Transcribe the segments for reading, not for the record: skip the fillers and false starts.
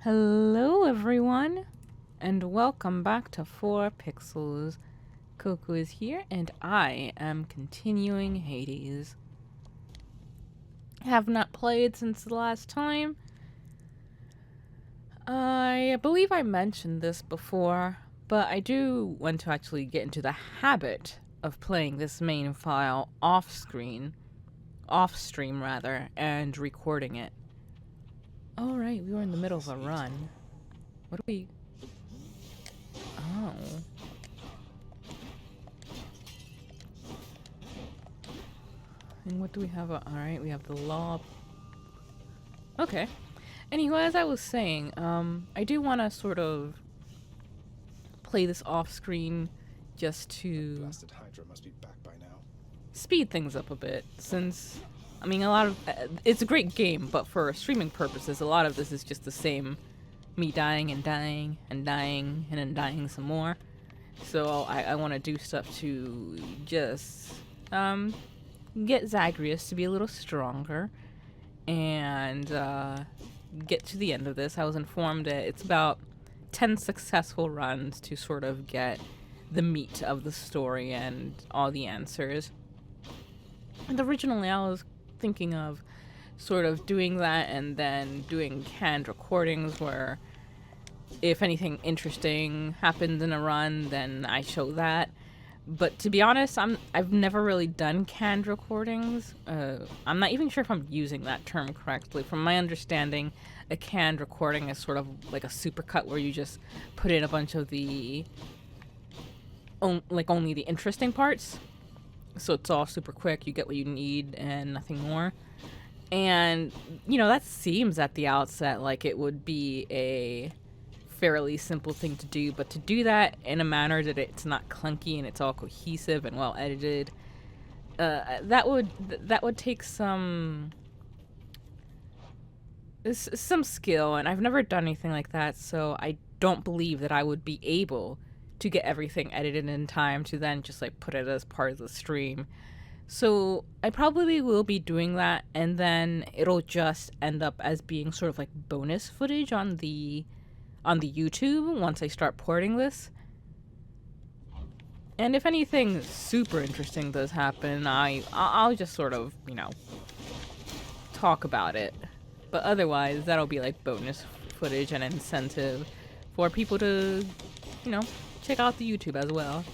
Hello everyone, and welcome back to 4 Pixels. Coco is here, and I am continuing Hades. Have not played since the last time. I believe I mentioned this before, but I do want to actually get into the habit of playing this main file off-stream rather, and recording it. Oh right, we were in the middle of a run. What do we... Oh. And what do we have? Alright, we have the law. Okay. Anyway, as I was saying, I do want to sort of play this off-screen just to Blasted Hydra must be back by now. Speed things up a bit, since, I mean, a lot of... it's a great game, but for streaming purposes, a lot of this is just the same me dying and dying and dying and then dying some more. So I want to do stuff to just get Zagreus to be a little stronger and get to the end of this. I was informed that it's about 10 successful runs to sort of get the meat of the story and all the answers. And originally I was thinking of sort of doing that and then doing canned recordings where if anything interesting happens in a run, then I show that. But to be honest, I've never really done canned recordings. I'm not even sure if I'm using that term correctly. From my understanding, a canned recording is sort of like a supercut where you just put in a bunch of the only the interesting parts. So it's all super quick, you get what you need and nothing more. And, you know, that seems at the outset like it would be a fairly simple thing to do, but to do that in a manner that it's not clunky and it's all cohesive and well edited, that would take some skill, and I've never done anything like that, so I don't believe that I would be able to get everything edited in time to then just like put it as part of the stream. So I probably will be doing that, and then it'll just end up as being sort of like bonus footage on the YouTube once I start porting this. And if anything super interesting does happen, I'll just sort of, you know, talk about it. But otherwise, that'll be like bonus footage and incentive for people to, you know, check out the YouTube as well.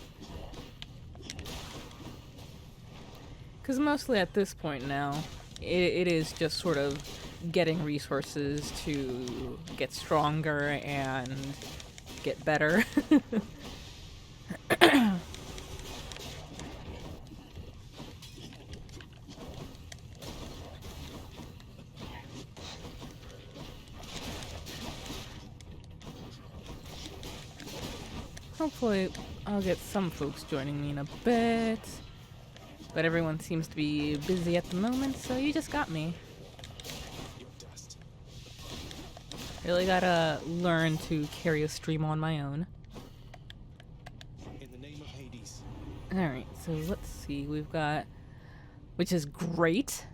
Because mostly at this point now, it is just sort of getting resources to get stronger and get better. Hopefully I'll get some folks joining me in a bit, but everyone seems to be busy at the moment, so you just got me. Really gotta learn to carry a stream on my own. In the name of Hades. Alright, so let's see. We've got, which is great.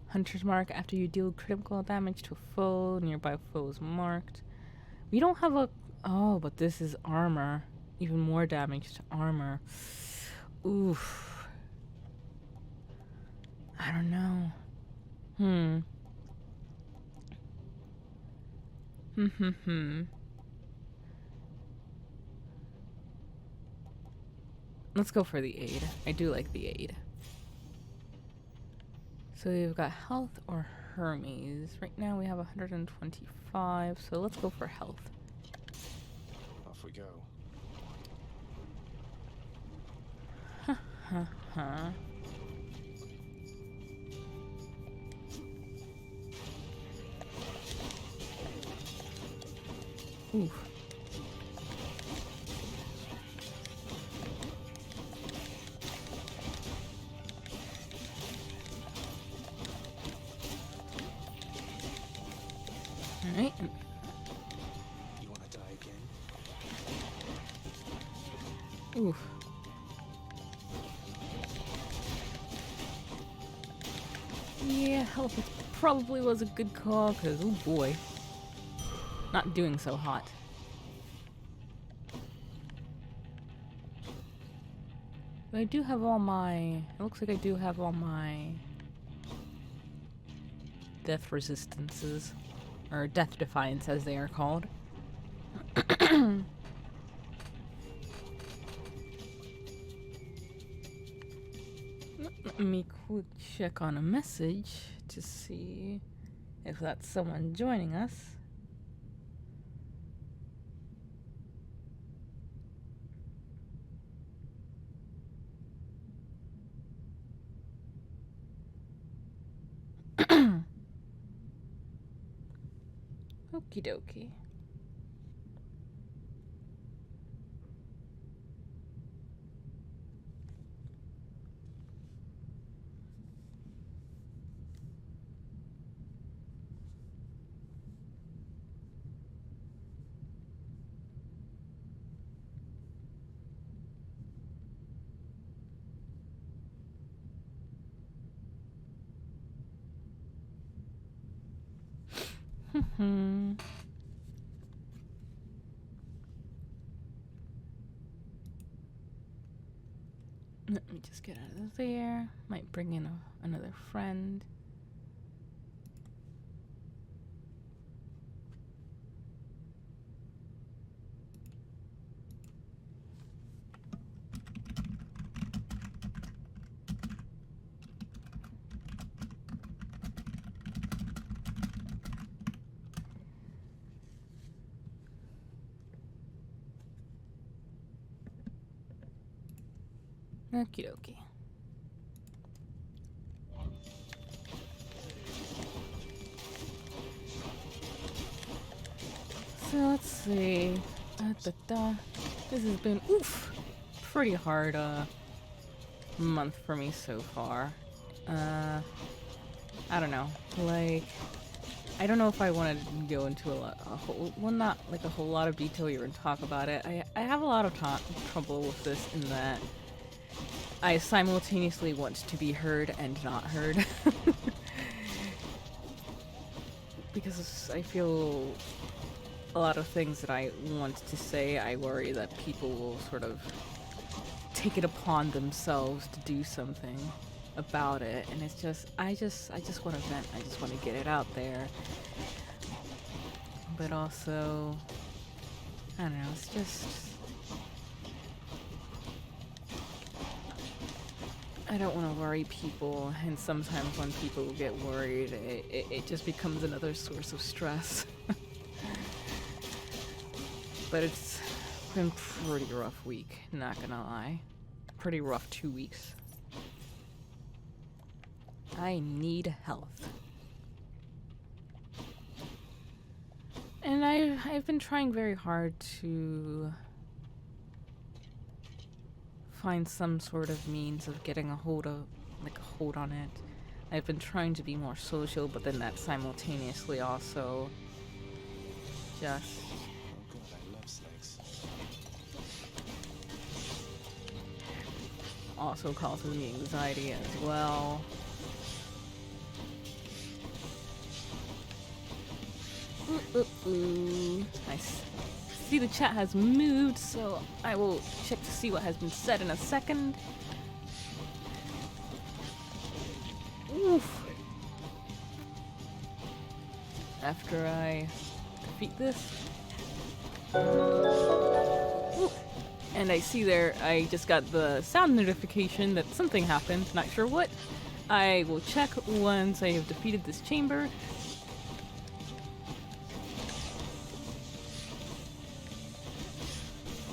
Hunter's Mark. After you deal critical damage to a foe, nearby foe is marked. We don't have a... Oh, but this is armor. Even more damage to armor. Oof. I don't know. Let's go for the aid. I do like the aid. So we've got health or Hermes. Right now we have 125, so let's go for health. Off we go. Huh. Oof. Alright. You want to die again? Oof. Yeah, health probably was a good call, because, oh boy. Not doing so hot. But I do have all my... It looks like I do have all my... death resistances. Or death defiance, as they are called. Let me quick check on a message to see if that's someone joining us. Okie dokie. Let me just get out of there. Might bring in another friend. Okie dokie. So let's see. This has been pretty hard month for me so far. I don't know. Like, I don't know if I want to go into not like a whole lot of detail here and talk about it. I have a lot of trouble with this in that I simultaneously want to be heard and not heard. Because I feel a lot of things that I want to say, I worry that people will sort of take it upon themselves to do something about it, and it's just, I just want to vent, I just want to get it out there. But also, I don't know, it's just, I don't want to worry people, and sometimes when people get worried, it just becomes another source of stress. But it's been a pretty rough week, not gonna lie. Pretty rough 2 weeks. I need health. And I've been trying very hard to find some sort of means of getting a hold on it. I've been trying to be more social, but then that simultaneously also just Oh god, I love snakes. also causes me anxiety as well. I see the chat has moved, so I will check to see what has been said in a second. Oof. After I defeat this. Oof. And I see there, I just got the sound notification that something happened, not sure what. I will check once I have defeated this chamber.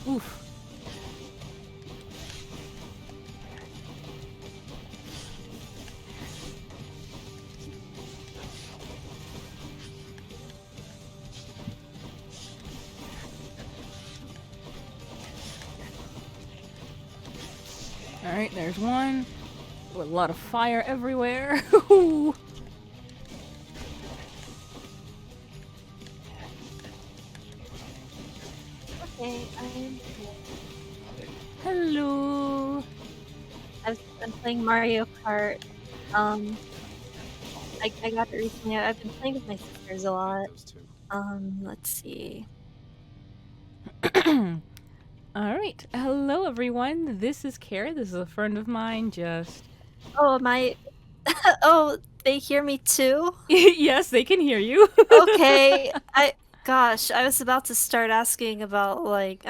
Oof. Alright, there's one. A lot of fire everywhere. Okay, Hello. I've been playing Mario Kart. Um, I got it recently. I've been playing with my sisters a lot. Those two. Let's see. Alright, hello everyone. This is Kara. This is a friend of mine. Just. Oh, oh, they hear me too? Yes, they can hear you. Okay, gosh, I was about to start asking about, like,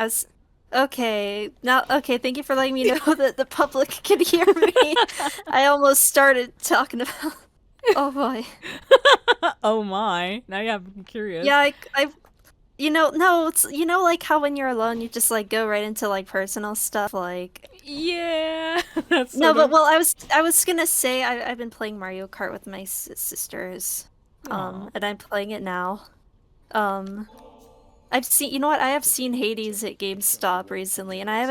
okay, thank you for letting me know that the public can hear me. I almost started talking about, oh boy. Oh my. Now you have me curious. Yeah, no, it's, like how when you're alone, you just, like, go right into, like, personal stuff, like... Yeah. That's No, sort but, of... well, I was gonna say, I've been playing Mario Kart with my sisters, Aw. and I'm playing it now. I've seen, you know what, I have seen Hades at GameStop recently, and I have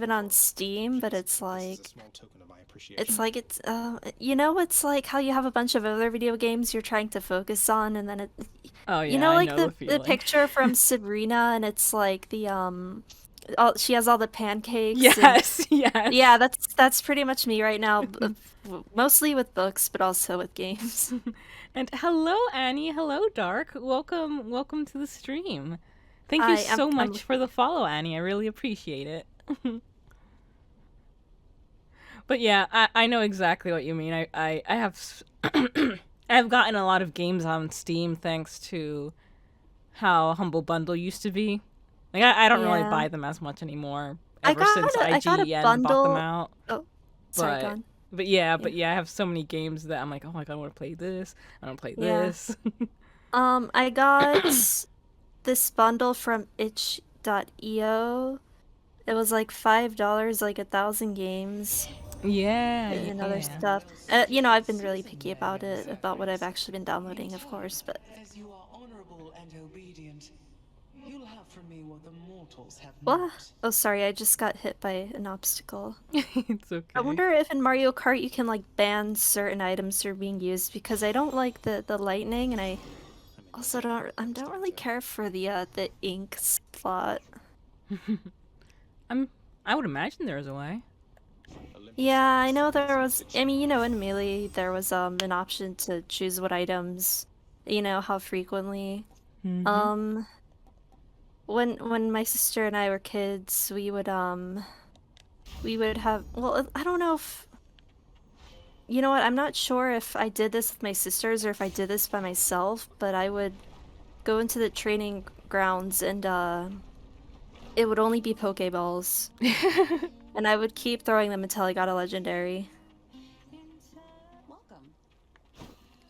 it on Steam, but it's like... Small token of my It's appreciation. like it's like how you have a bunch of other video games you're trying to focus on, and then Oh yeah, I like know the the feeling. picture from Sabrina, and it's like she has all the pancakes, and Yes, yes. yeah, that's pretty much me right now, mostly with books, but also with games. And hello, Annie. Hello, Dark. Welcome to the stream. Thank you I am so much for the follow, Annie. I really appreciate it. But yeah, I know exactly what you mean. I have I have gotten a lot of games on Steam thanks to how Humble Bundle used to be. Like I don't really Yeah. buy them as much anymore ever since I got a IGN bought them bundle. out. Oh, sorry, go But on. but yeah, I have so many games that I'm like, oh my god, I want to play this. I want to play Yeah. this. I got this bundle from itch.io. It was like $5, like 1,000 games Yeah, and other yeah. stuff. I've been really picky about it, about what I've actually been downloading, of course, but... As you are honorable and obedient, you'll have from me what the mortals have What? not. Oh, sorry, I just got hit by an obstacle. It's okay. I wonder if in Mario Kart you can, like, ban certain items from being used, because I don't like the lightning, and I also don't really care for the ink slot. I would imagine there's a way. Yeah, I know there was, I mean, in Melee, there was an option to choose what items, how frequently. Mm-hmm. When my sister and I were kids, we would have, well, I don't know if, you know what, I'm not sure if I did this with my sisters or if I did this by myself, but I would go into the training grounds, and it would only be Pokeballs. And I would keep throwing them until I got a legendary. Welcome.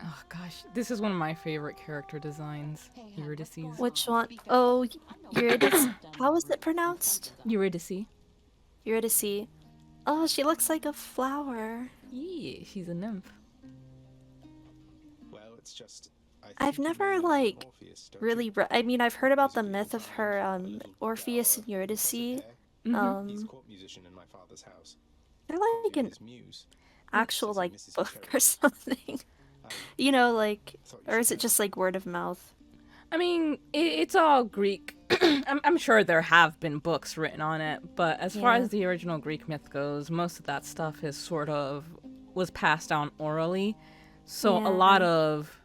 Oh gosh, this is one of my favorite character designs. Eurydice's. Which one? Oh, Eurydice. How is it pronounced? Eurydice. Eurydice. Oh, she looks like a flower. Yeah, she's a nymph. Well, it's just. I've never, like, really I mean, I've heard about the myth of her, Orpheus and Eurydice. He's Um, court musician in my father's house. they're like an His muse. actual, Says he like, misses his book cherry or trees. something. Like, or is it just, like, word of mouth? I mean, it's all Greek. I'm sure there have been books written on it, but as far Yeah. as the original Greek myth goes, most of that stuff is sort of was passed down orally. So a lot Yeah. of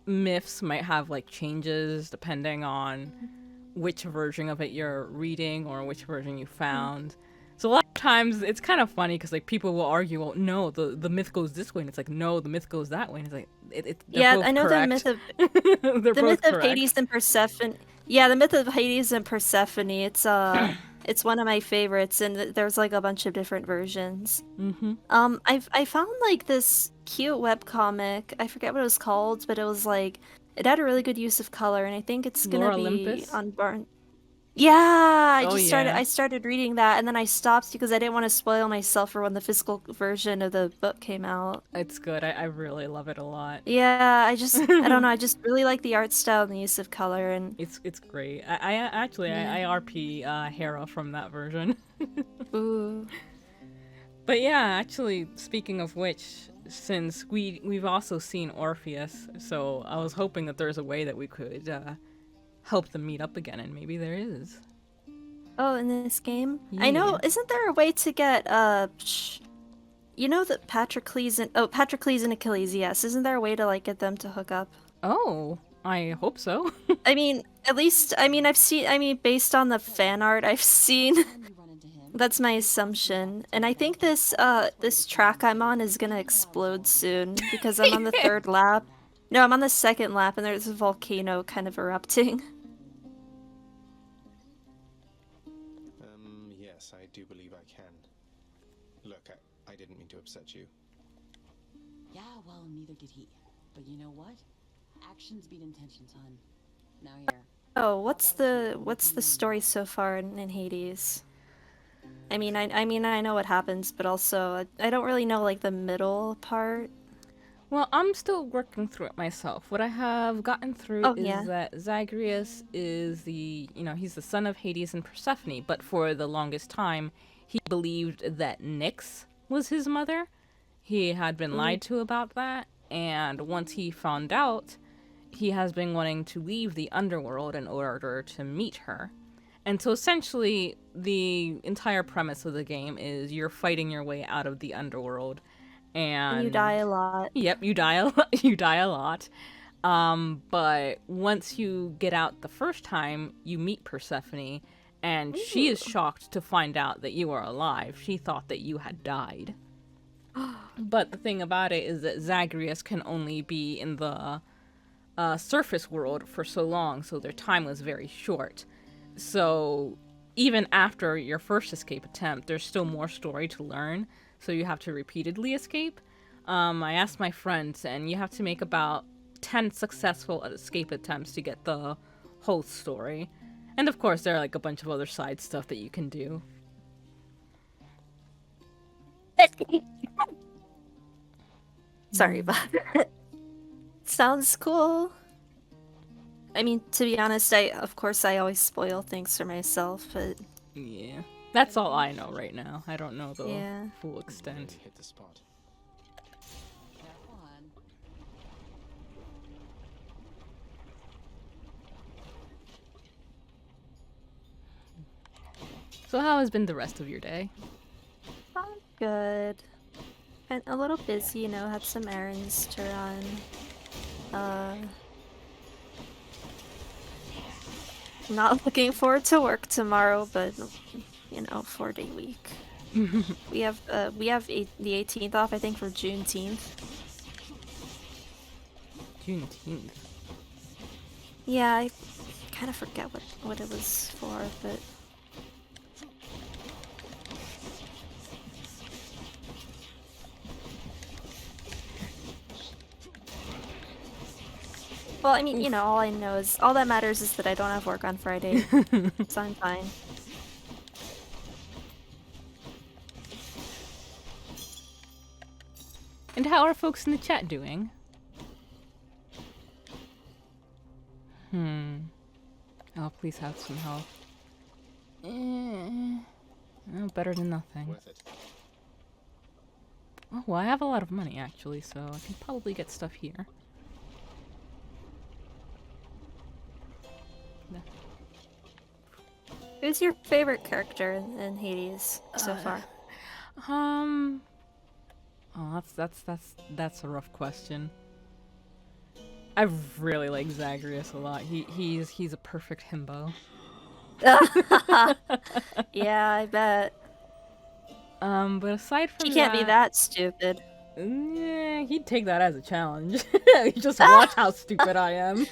myths might have like changes depending on which version of it you're reading or which version you found. So a lot of times it's kind of funny because like people will argue, well, no, the myth goes this way, and it's like, no, the myth goes that way, and it's like, they're Yeah, both I know correct. the myth of They're the both myth of correct. Hades and Persephone. Yeah, the myth of Hades and Persephone. It's one of my favorites, and there's like a bunch of different versions. Mm-hmm. I found like this cute webcomic. I forget what it was called, but it was like it had a really good use of color, and I think it's gonna Lore be Olympus? on Barn. Yeah, Oh, yeah. I started reading that, and then I stopped because I didn't want to spoil myself for when the physical version of the book came out. It's good. I really love it a lot. Yeah, I don't know, I just really like the art style and the use of color, and It's great. I actually Yeah. I RP Hera from that version. Ooh. But yeah, actually, speaking of which, since we've also seen Orpheus, so I was hoping that there's a way that we could help them meet up again, and maybe there is. Oh, in this game? I Yeah. know, isn't there a way to get, you know that Patroclus and Achilles, yes. Isn't there a way to, like, get them to hook up? Oh, I hope so. I mean, at least, based on the fan art I've seen, that's my assumption. And I think this track I'm on is gonna explode soon, because I'm on the 3rd lap. No, I'm on the 2nd lap, and there's a volcano kind of erupting. Yes, I do believe I can. Look, I didn't mean to upset you. Yeah, well, neither did he. But you know what? Actions beat intention, son. Now here. Oh, what's the story so far in Hades? I mean, I know what happens, but also I don't really know like the middle part. Well, I'm still working through it myself. What I have gotten through Oh, is yeah. that Zagreus is he's the son of Hades and Persephone, but for the longest time, he believed that Nyx was his mother. He had been lied to about that, and once he found out, he has been wanting to leave the underworld in order to meet her. And so essentially, the entire premise of the game is you're fighting your way out of the underworld. And You die a lot. Yep, you die you die a lot. But once you get out the first time, you meet Persephone, and she is shocked to find out that you are alive. She thought that you had died. But the thing about it is that Zagreus can only be in the surface world for so long, so their time was very short. So even after your first escape attempt, there's still more story to learn, so you have to repeatedly escape. I asked my friends, and you have to make about 10 successful escape attempts to get the whole story. And of course, there are like a bunch of other side stuff that you can do. Sorry about that. Sounds cool. I mean, to be honest, of course I always spoil things for myself, but Yeah. That's all I know right now. I don't know the Yeah. full extent. Hit the spot. Careful, hon. So how has been the rest of your day? good. Been a little busy, you know, had some errands to run. Not looking forward to work tomorrow, but you know, 4-day week. we have the 18th off, I think, for Juneteenth. Juneteenth. Yeah, I kind of forget what it was for, but well, I mean, you know, all that matters is that I don't have work on Friday, so I'm fine. And how are folks in the chat doing? Oh, please have some help. Oh, better than nothing. Worth it. Oh, well, I have a lot of money, actually, so I can probably get stuff here. Who's your favorite character in Hades so far? Oh, that's a rough question. I really like Zagreus a lot. He's a perfect himbo. Yeah, I bet. But aside from He can't be that stupid. yeah, he'd take that as a challenge. Just watch how stupid I am.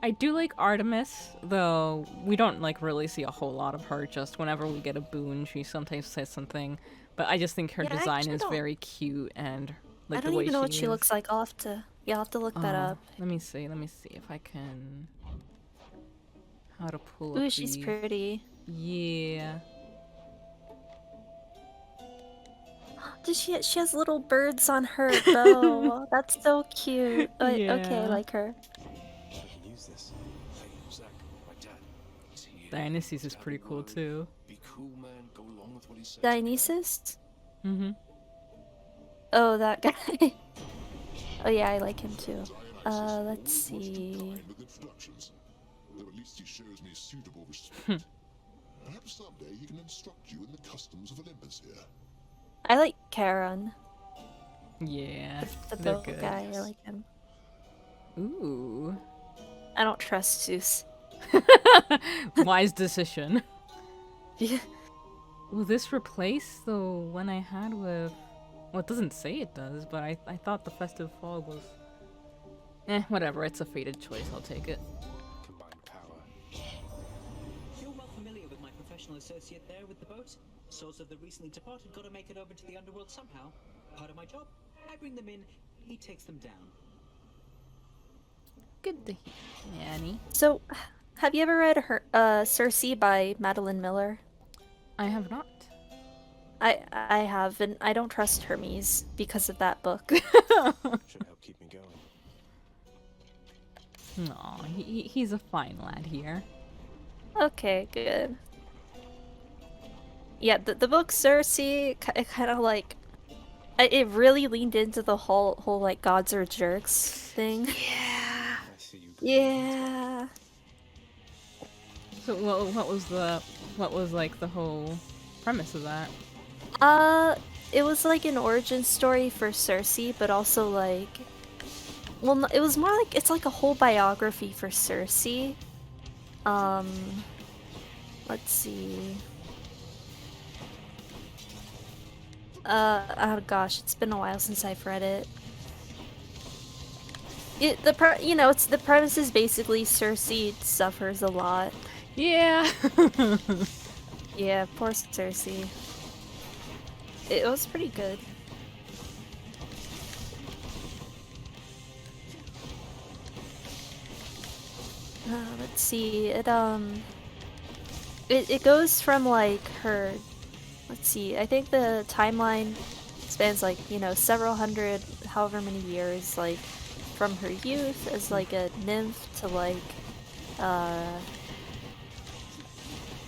I do like Artemis, though we don't like really see a whole lot of her. Just whenever we get a boon, she sometimes says something. But I just think her Yeah, I design actually is don't- very cute and like I the don't way even know what she she is. looks like. I'll have to look that up. Let me see if I can. How to pull Ooh, up she's the- pretty. Yeah. She has little birds on her bow. That's so cute. Okay, I Yeah. like her. Who's this? Hey, Zach, my dad. He's here. Dionysus is Have pretty a cool word. too. Be cool, man. Go along with what he says. Dionysus? Mm-hmm. Oh, that guy. Oh yeah, I like him too. Let's see. With introductions. Though at least he shows me suitable respect. Perhaps someday he can instruct you in the customs of Olympus here. I like Charon, Yeah, the they're boat good. guy. I like him. Ooh. I don't trust Zeus. Wise decision. Yeah. Will this replace the one I had with... Well, it doesn't say it does, but I thought the Festive Fog was... whatever, it's a fated choice, I'll take it. Combined power. You're well familiar with my professional associate there with the boat. Source of the recently departed got to make it over to the underworld somehow. Part of my job. I bring them in, he takes them down. Good to hear, Annie. So, have you ever read Circe by Madeline Miller? I have not. I have, and I don't trust Hermes because of that book. Should help keep me going. Aw, he's a fine lad here. Okay, good. Yeah, the book Circe, it kind of like, it really leaned into the whole like gods are jerks thing. I see you. Yeah. So what was like the whole premise of that? It was like an origin story for Circe, but also like, well, it was more like, it's like a whole biography for Circe. Let's see. Oh gosh, it's been a while since I've read it. It's the premise is basically Circe suffers a lot. Yeah. Yeah, poor Circe. It was pretty good. Let's see. It goes from like her. Let's see. I think the timeline spans like, several hundred, however many years, like from her youth as like a nymph to like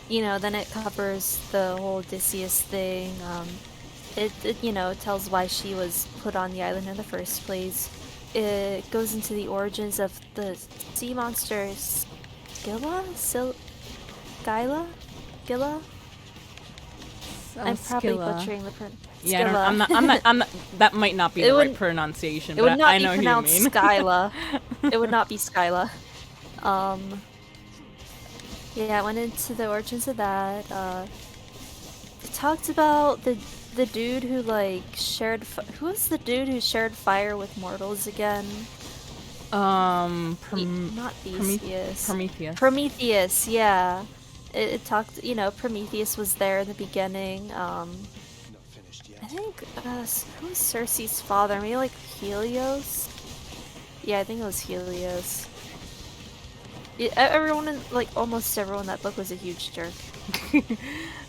then it covers the whole Odysseus thing. It tells why she was put on the island in the first place. It goes into the origins of the sea monster Scylla? Scylla? I'm probably Scylla. butchering the print. Yeah, I'm not. That might not be the right pronunciation, It but would not I be know who you pronounced mean. Skyla. It would not be Skyla. Yeah, I went into the origins of that. It talked about the dude who like shared. Who was the dude who shared fire with mortals again? Not Theseus. Prometheus. Prometheus, yeah. It talked. Prometheus was there in the beginning. Not finished yet. I think who was Circe's father? Maybe like Helios. Yeah, I think it was Helios. Almost everyone in that book was a huge jerk.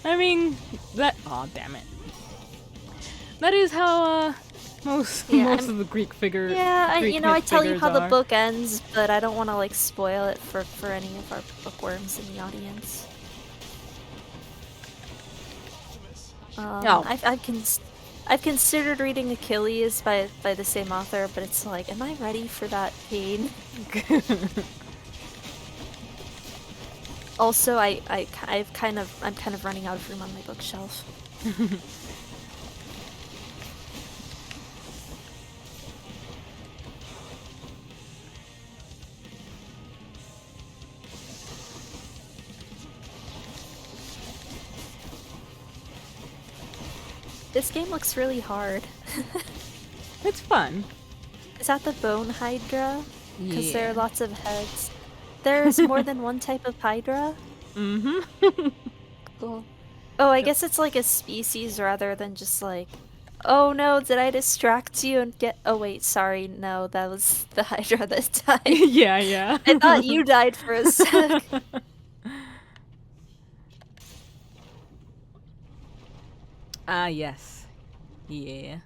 I mean, aw, damn it. That is how, most of the Greek figures. Yeah, I tell you how the are. book ends, but I don't want to, like, spoil it for any of our bookworms in the audience. Oh. I've considered reading Achilles by the same author, but it's like, am I ready for that pain? Also, I'm kind of running out of room on my bookshelf. This game looks really hard. It's fun. Is that the bone hydra? Because there are Yeah. lots of heads. There's more than one type of hydra? Mm-hmm. Cool. Oh, I guess it's like a species rather than just like... Oh no, did I distract you and get... Oh wait, sorry, no, that was the hydra that died. yeah. I thought you died for a sec. Ah, yes. Yeah.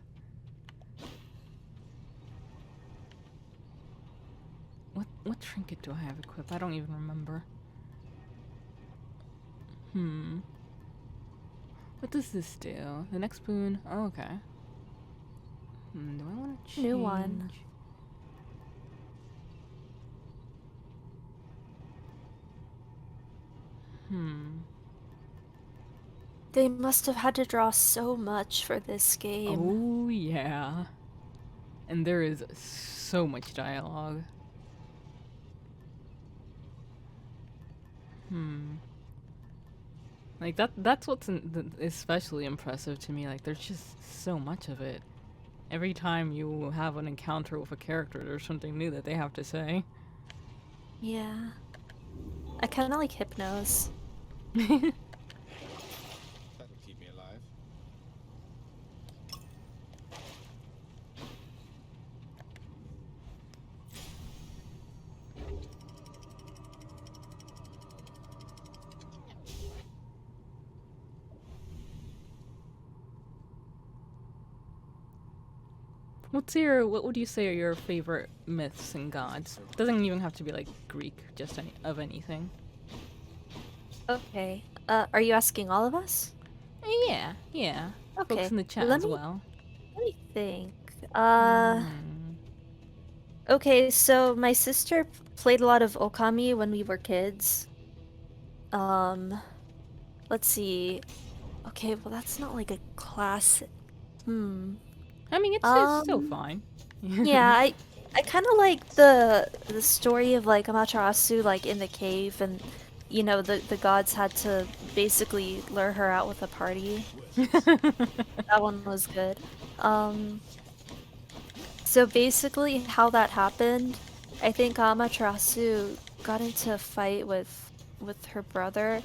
What trinket do I have equipped? I don't even remember. What does this do? The next boon. Oh, okay. Do I want to change? New one. They must have had to draw so much for this game. Oh yeah. And there is so much dialogue. Like that's what's especially impressive to me. Like there's just so much of it. Every time you have an encounter with a character, there's something new that they have to say. Yeah. I kind of like Hypnos. That'll keep me alive. What would you say are your favorite myths and gods? Doesn't even have to be like Greek, just of anything. Okay. Are you asking all of us? Yeah. Okay. Folks in the chat Let as me- well. Let me think. Okay, so my sister played a lot of Okami when we were kids. Let's see. Okay, well that's not like a classic. I mean, it's still fine. Yeah, I kind of like the story of like Amaterasu like in the cave, and you know the gods had to basically lure her out with a party. That one was good. So basically how that happened, I think Amaterasu got into a fight with her brother.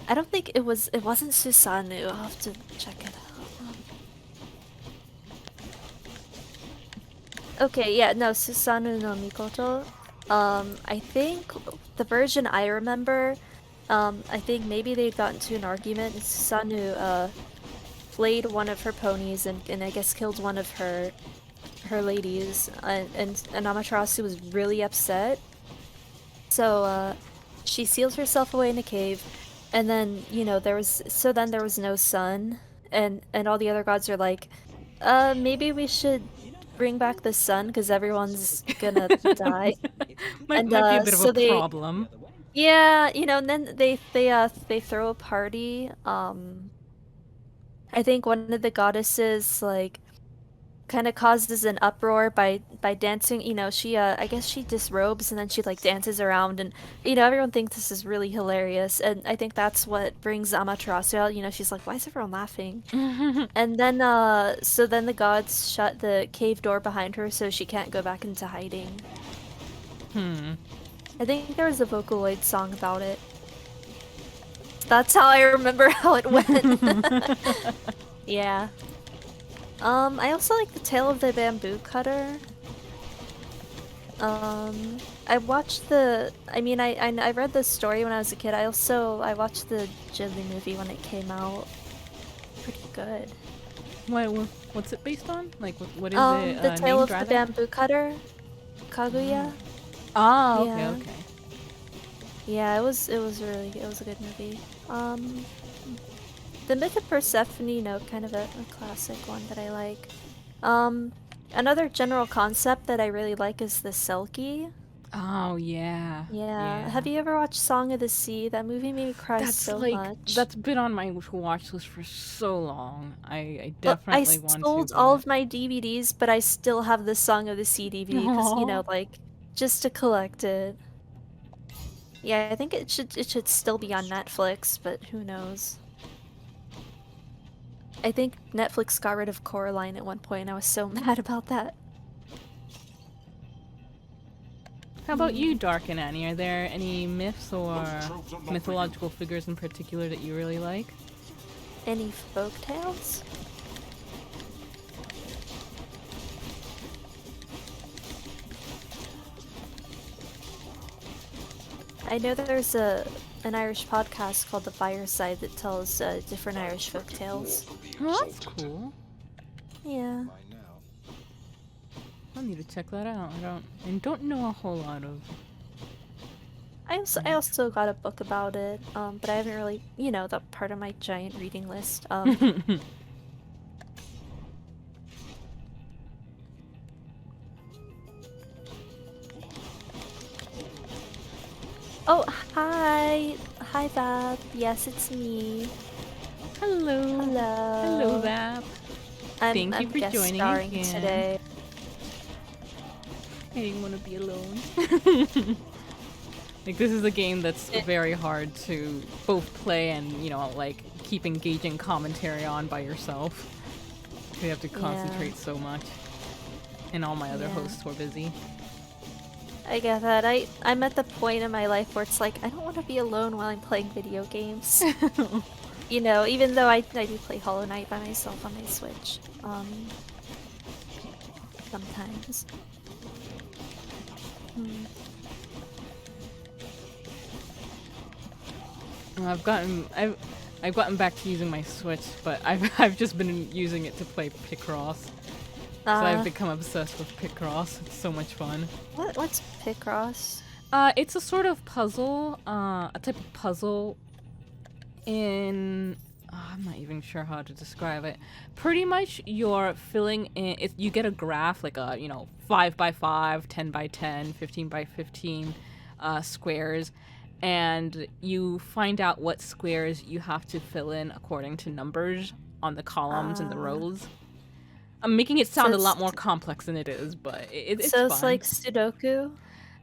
I don't think it wasn't Susanoo. I'll have to check it out. Okay, yeah, no, Susanoo no Mikoto. I think the version I remember, I think maybe they got into an argument and Susanoo flayed one of her ponies and I guess killed one of her ladies, and Amaterasu was really upset. So she seals herself away in a cave, and then there was no sun, and all the other gods are like, maybe we should bring back the sun because everyone's gonna die. might be a bit of so a problem. Yeah, and then they throw a party. I think one of the goddesses like kind of causes an uproar by dancing. She I guess she disrobes and then she like dances around, and everyone thinks this is really hilarious, and I think that's what brings Amaterasu out. She's like, why is everyone laughing? And then so then the gods shut the cave door behind her so she can't go back into hiding. I think there was a Vocaloid song about it. That's how I remember how it went. Yeah. I also like the Tale of the Bamboo Cutter. I watched I read the story when I was a kid. I watched the Ghibli movie when it came out. Pretty good. What's it based on? Like, what is it? The Tale named, of rather? the Bamboo Cutter, Kaguya. Oh, Yeah. okay. Yeah, it was a good movie. The Myth of Persephone, kind of a classic one that I like. Another general concept that I really like is the Selkie. Oh, yeah. Yeah. Have you ever watched Song of the Sea? That movie made me cry so much. That's been on my watch list for so long. I Well, definitely want to. sold all of my DVDs, but I still have the Song of the Sea DVD because like just to collect it. Yeah, I think it should still be on Netflix, but who knows? I think Netflix got rid of Coraline at one point, and I was so mad about that. How about you, Dark and Annie? Are there any myths or mythological figures in particular that you really like? Any folktales? I know there's an Irish podcast called The Fireside that tells different Irish folktales. Oh, that's cool. Yeah. By now. I need to check that out. I don't know a whole lot of. I also got a book about it, but I haven't really, that part of my giant reading list. Oh, hi! Hi, Vab. Yes, it's me. Hello. Hello. Hello, Vap. Thank you I'm for guest joining starring again. today. I didn't want to be alone. Like, this is a game that's very hard to both play and, like, keep engaging commentary on by yourself. You have to concentrate so much. And all my other hosts were busy. I get that. I'm at the point in my life where it's like, I don't want to be alone while I'm playing video games. Even though I do play Hollow Knight by myself on my Switch. Sometimes. I've gotten back to using my Switch, but I've just been using it to play Picross. So I've become obsessed with Picross. It's so much fun. What's Picross? It's a sort of puzzle, a type of puzzle in... I'm not even sure how to describe it. Pretty much you're filling in... you get a graph, like a, 5 by 5, 10 by 10, 15 by 15 squares, and you find out what squares you have to fill in according to numbers on the columns and the rows. I'm making it sound a lot more complex than it is, but it's so fun. It's like Sudoku?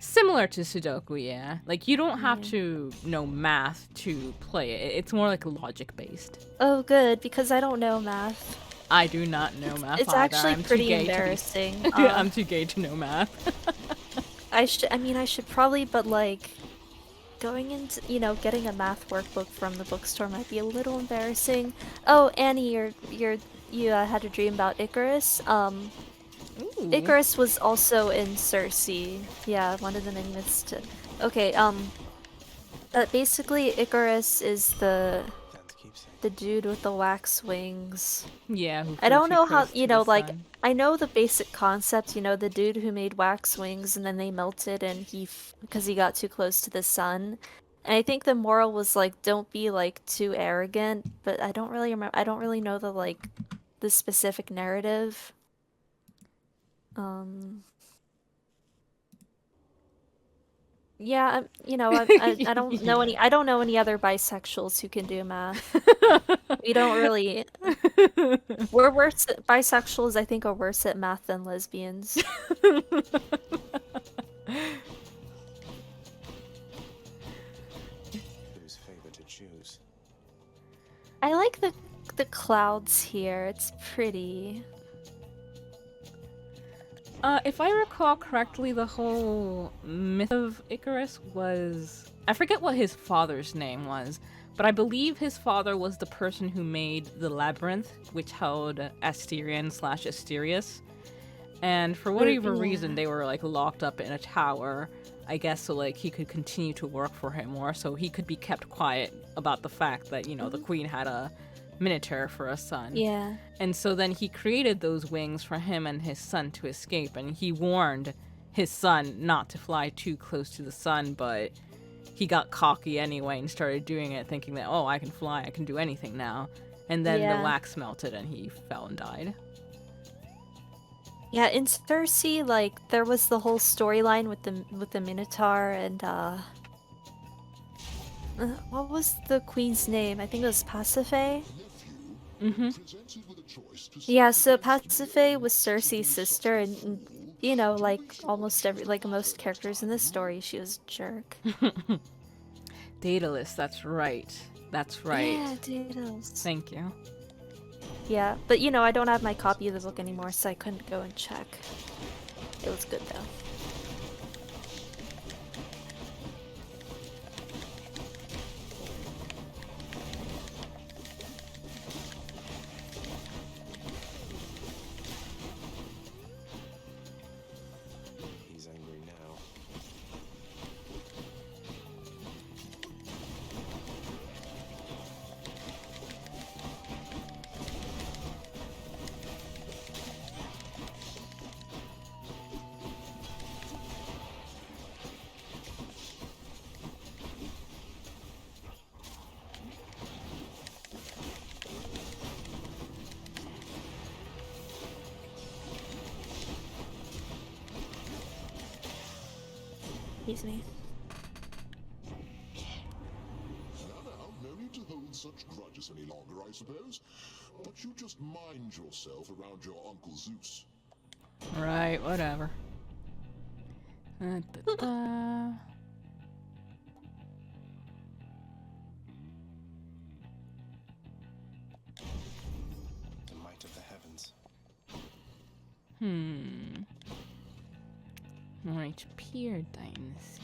Similar to Sudoku, yeah. Like, you don't have to know math to play it. It's more like logic-based. Oh, good, because I don't know math. I do not know math It's either. actually I'm pretty too gay embarrassing. To be... I'm too gay to know math. I should probably, but like, going into, getting a math workbook from the bookstore might be a little embarrassing. Oh, Annie, you had a dream about Icarus. Ooh. Icarus was also in Circe. Yeah, one of the many myths to... Okay, basically Icarus is the dude with the wax wings. Yeah, I don't know how, like, I know the basic concept, the dude who made wax wings and then they melted and because he got too close to the sun. And I think the moral was, like, don't be, like, too arrogant, but I don't really remember, I don't really know the, like, the specific narrative. Yeah, I don't know I don't know any other bisexuals who can do math. We don't really. We're worse. Bisexuals, I think, are worse at math than lesbians. Whose favor to choose? I like the clouds here. It's pretty. If I recall correctly, the whole myth of Icarus was... I forget what his father's name was, but I believe his father was the person who made the labyrinth, which held Asterion/Asterius. And for whatever reason, they were, like, locked up in a tower, I guess, so, like, he could continue to work for him, or so he could be kept quiet about the fact that, the queen had a minotaur for a son. Yeah. And so then he created those wings for him and his son to escape, and he warned his son not to fly too close to the sun, but he got cocky anyway and started doing it, thinking that, oh, I can fly, I can do anything now. And then the wax melted and he fell and died. Yeah, in Circe, like, there was the whole storyline with the Minotaur and what was the queen's name? I think it was Pasiphae. Yeah, so Pasiphae was Circe's sister, and like like most characters in this story, she was a jerk. Daedalus, that's right. That's right. Yeah, Daedalus. Thank you. Yeah, but I don't have my copy of the book anymore, so I couldn't go and check. It was good though. He's angry now. Excuse me. Now, no need to hold such grudges any longer, I suppose. But you just mind yourself around your Uncle Zeus. Right, whatever. Da-da-da. The might of the heavens. More HP or Dionysus?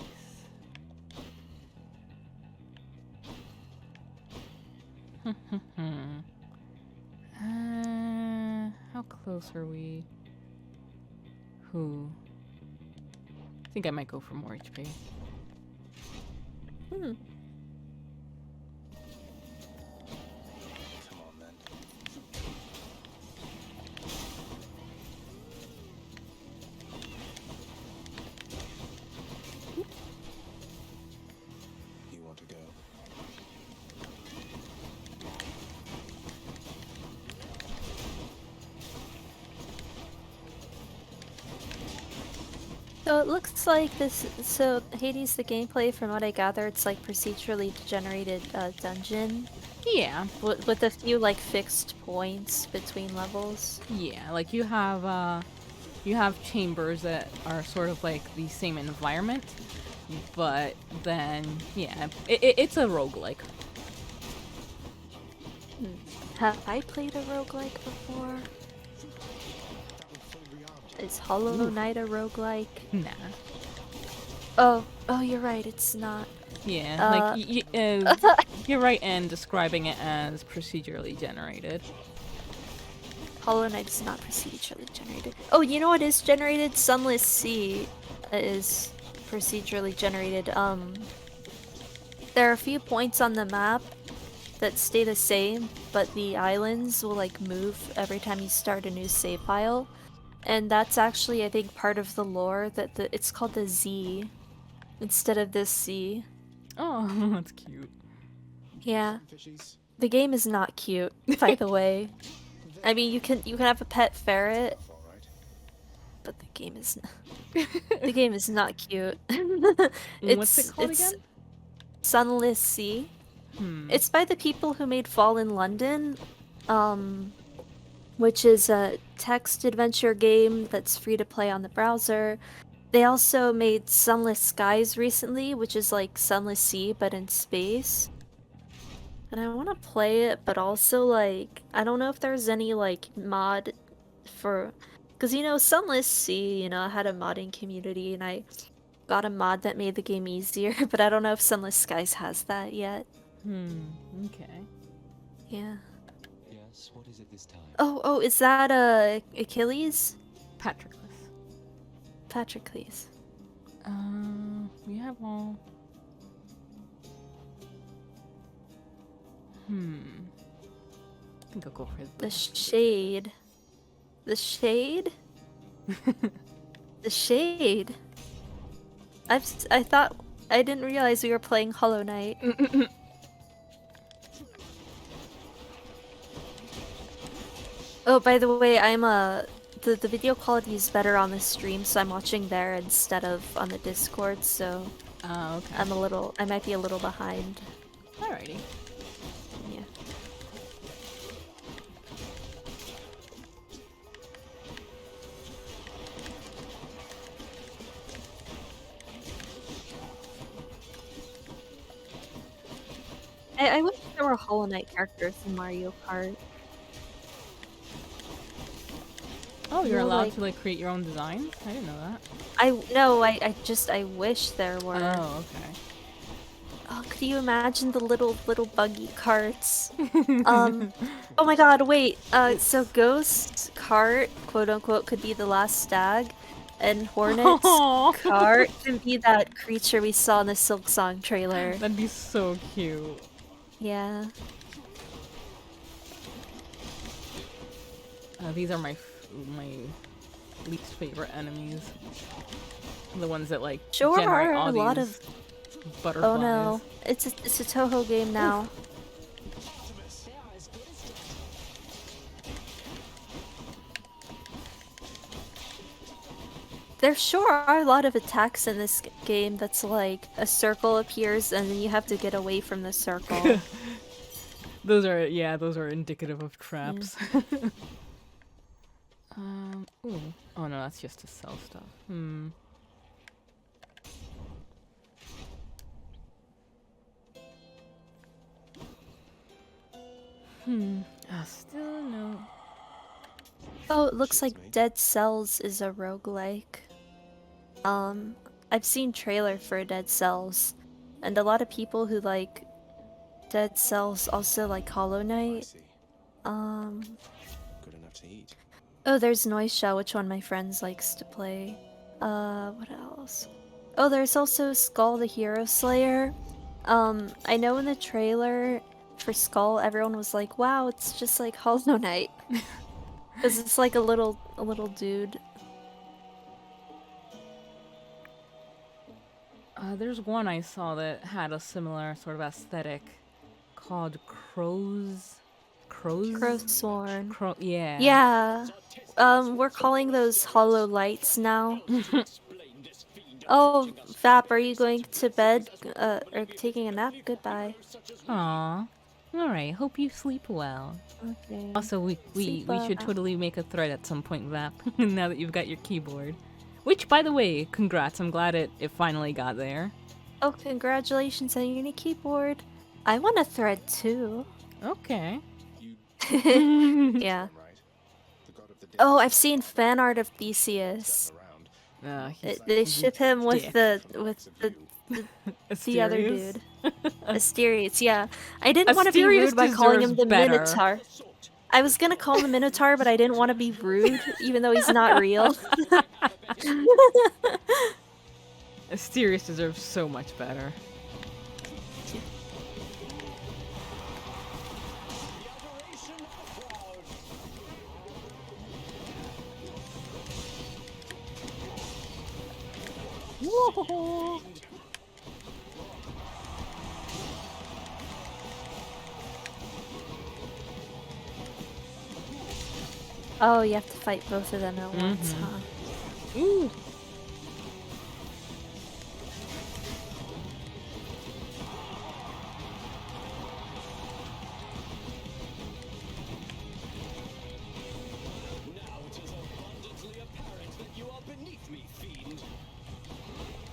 How close are we? Who? I think I might go for more HP. Come on then. You want to go? So it looks like this. So Hades, the gameplay, from what I gather, it's like procedurally generated dungeon Yeah, with a few like fixed points between levels. yeah. Like you have chambers that are sort of like the same environment, but then yeah, it's a roguelike. Have I played a roguelike before? That would fully rearm. Is Hollow Knight a roguelike? Nah. Oh, you're right. It's not. Yeah, you're right in describing it as procedurally generated. Hollow Knight is not procedurally generated. Oh, you know what is generated? Sunless Sea is procedurally generated. There are a few points on the map that stay the same, but the islands will like move every time you start a new save file. And that's actually, I think, part of the lore that it's called the Z instead of this C. Oh, that's cute. Yeah. Fishies. The game is not cute, by the way. I mean, you can have a pet ferret, All right. but the game is the game is not cute. What's it called it's again? Sunless Sea. It's by the people who made Fall in London, which is a text adventure game that's free to play on the browser. They also made Sunless Skies recently, which is like Sunless Sea but in space. And I want to play it, but also like I don't know if there's any like mod for, because you know Sunless Sea, you know, had a modding community, and I got a mod that made the game easier, but I don't know if Sunless Skies has that yet. Okay. Yeah. Yes, what is it this time? Oh, is that Achilles? Patroclus. Patroclus. We have all. I think I'll go for The Shade. The Shade? The Shade. I thought, I didn't realize we were playing Hollow Knight. Oh, by the way, I'm the video quality is better on the stream, so I'm watching there instead of on the Discord, so Oh, okay. I might be a little behind. Alrighty. Yeah. I wish there were Hollow Knight characters in Mario Kart. Oh, you're No, allowed like- to like create your own designs? I didn't know that. I wish there were. Oh, okay. Oh, could you imagine the little buggy carts? Oh my god, wait. So Ghost cart, quote unquote, could be the last stag, and Hornet's Aw. cart can be that creature we saw in the Silk Song trailer. That'd be so cute. Yeah. These are my least favorite enemies. The ones that like Sure generate are all a lot these of. butterflies. Oh no, it's a Toho game now. There sure are a lot of attacks in this game that's like a circle appears and then you have to get away from the circle. Those are indicative of Yeah. traps. Ooh. Oh no, that's just to sell stuff. Still no. Oh, it looks Cheers, like mate. Dead Cells is a roguelike. I've seen trailer for Dead Cells, and a lot of people who like Dead Cells also like Hollow I Knight. see. Um, Good enough to eat. oh, there's Noise Shell, which one of my friends likes to play. What else? Oh, there's also Skull the Hero Slayer. I know in the trailer for Skull, everyone was like, "Wow, it's just like Hollow Knight," because it's like a little dude. There's one I saw that had a similar sort of aesthetic called Crows. Crowsworn. Yeah. Yeah. We're calling those Hollow Lights now. Oh, Vap, are you going to bed? Or taking a nap? Goodbye. Aw. Alright, hope you sleep well. Okay. Also, we Sleep should well. totally make a thread at some point, Vap, now that you've got your keyboard. Which, by the way, congrats, I'm glad it finally got there. Oh, congratulations on your new keyboard. I want a thread too. Okay. Yeah. Right. The god of the dead Oh, is I've seen fan art of Theseus. around. They ship him with dick. the other Asterius? dude. Asterius, yeah. I didn't want to be Asterius rude by calling him deserves the better. Minotaur. I was gonna call him the Minotaur, but I didn't want to be rude, even though he's not real. Asterius deserves so much better. Whoa. Oh, you have to fight both of them at once, huh? Ooh.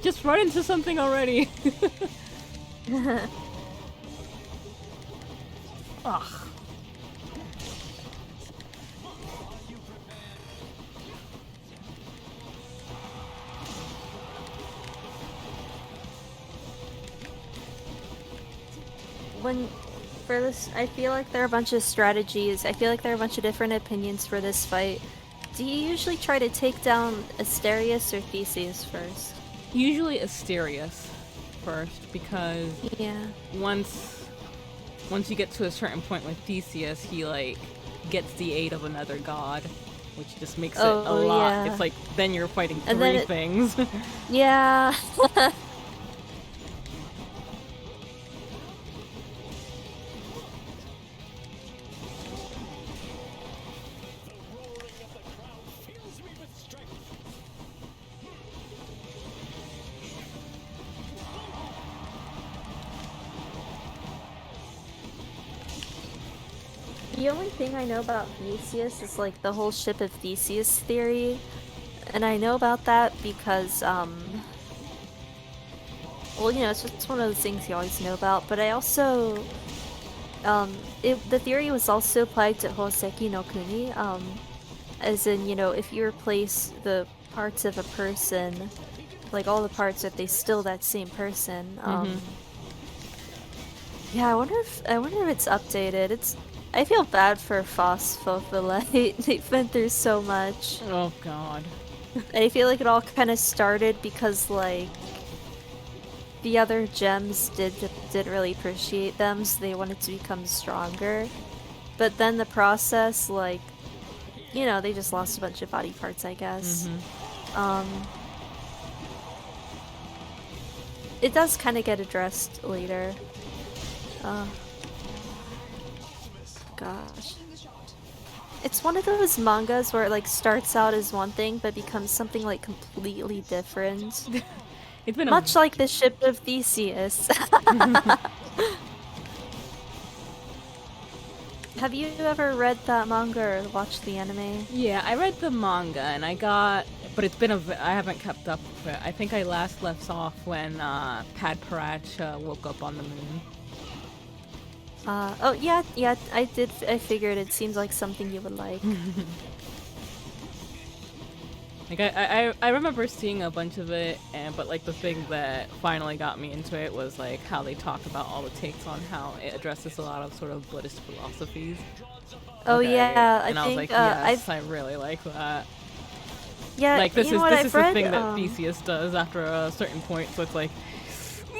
Just run into something already. Ugh. For this, I feel like there are a bunch of strategies. I feel like there are a bunch of different opinions for this fight. Do you usually try to take down Asterius or Theseus first? Usually Asterius first, because Yeah. once you get to a certain point with Theseus, he like gets the aid of another god, which just makes it a lot. Yeah. It's like then you're fighting And then three it- things. Yeah. The only thing I know about Theseus is like the whole ship of Theseus theory. And I know about that because, well, you know, it's just one of those things you always know about. But I also, the theory was also applied to Hoseki no Kuni, as in, you know, if you replace the parts of a person, like all the parts, if they still that same person, yeah, I wonder if it's updated. I feel bad for Phosphophyllite. They've been through so much. Oh god. I feel like it all kind of started because, like, the other gems didn't really appreciate them, so they wanted to become stronger. But then the process, like, you know, they just lost a bunch of body parts, I guess. It does kind of get addressed later. Gosh. It's one of those mangas where it like starts out as one thing but becomes something like completely different. It's been Much like the ship of Theseus. Have you ever read that manga or watched the anime? Yeah, I read the manga and I got, but it's been I haven't kept up with it. I think I last left off when Pad Parach woke up on the moon. Oh yeah, I figured it seems like something you would like. Like I remember seeing a bunch of it, but like the thing that finally got me into it was like how they talk about all the takes on how it addresses a lot of sort of Buddhist philosophies. Oh yeah, and I was like, yes, I really like that. Yeah, like this you know is what, this I've is read, the thing that Theseus does after a certain point. So it's like,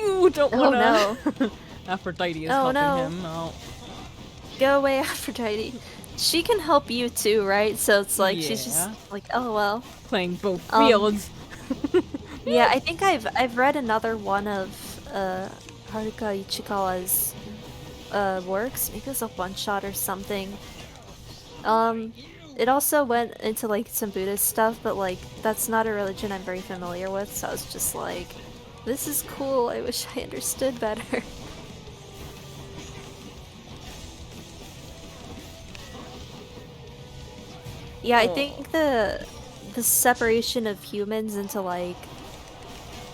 ooh, don't wanna. Oh no. Aphrodite is Oh, helping no. him. Oh. Go away, Aphrodite. She can help you too, right? So it's like she's just Yeah. like, oh well. Playing both fields. Yeah, I think I've read another one of Haruka Ichikawa's works. Maybe it was a one shot or something. It also went into like some Buddhist stuff, but like that's not a religion I'm very familiar with, so I was just like, this is cool, I wish I understood better. Yeah, I think the separation of humans into like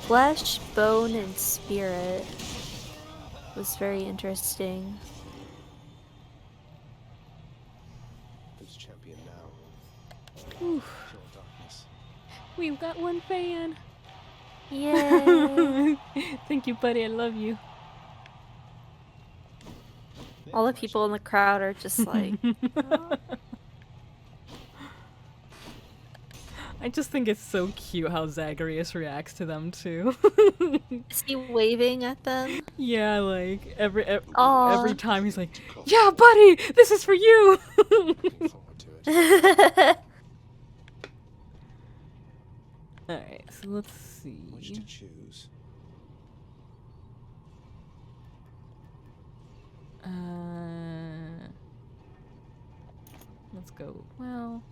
flesh, bone, and spirit was very interesting. Who's champion now? Oof. Pure darkness. We've got one fan. Yay! Thank you, buddy. I love you. All the people in the crowd are just like, oh. I just think it's so cute how Zagreus reacts to them too. Is he waving at them? Yeah, like every Aw. time he's like, "Yeah, buddy, this is for you." Looking forward to it. All right, so let's see. Which to choose? Let's go. Well,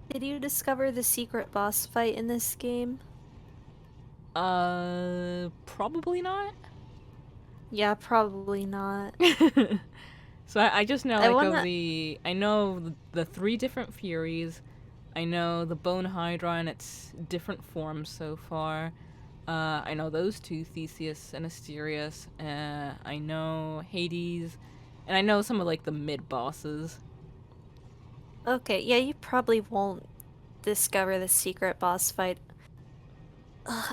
Did you discover the secret boss fight in this game? probably not. Yeah, probably not. So I just know I like wanna- I know the three different Furies. I know the Bone Hydra and its different forms so far. I know those two, Theseus and Asterius. I know Hades, and I know some of like the mid bosses. Okay, yeah, you probably won't discover the secret boss fight.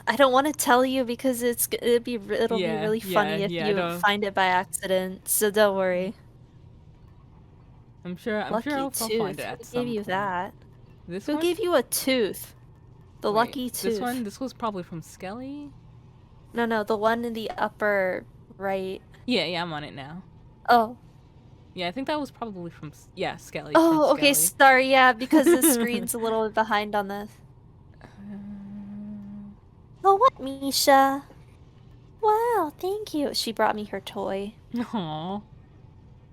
I don't want to tell you because it'll be really funny if you don't- find it by accident. So don't worry. I'm sure Lucky I'll tooth. find it at Who some gave you point. that? This Who one? gave you a tooth? The Wait, lucky tooth. This was probably from Skelly. No, the one in the upper right. Yeah, I'm on it now. Oh. Yeah, I think that was probably from Skelly. Oh, from okay, Skelly. sorry, yeah, because the screen's a little bit behind on this. Oh, what, Misha? Wow, thank you. She brought me her toy. Aww.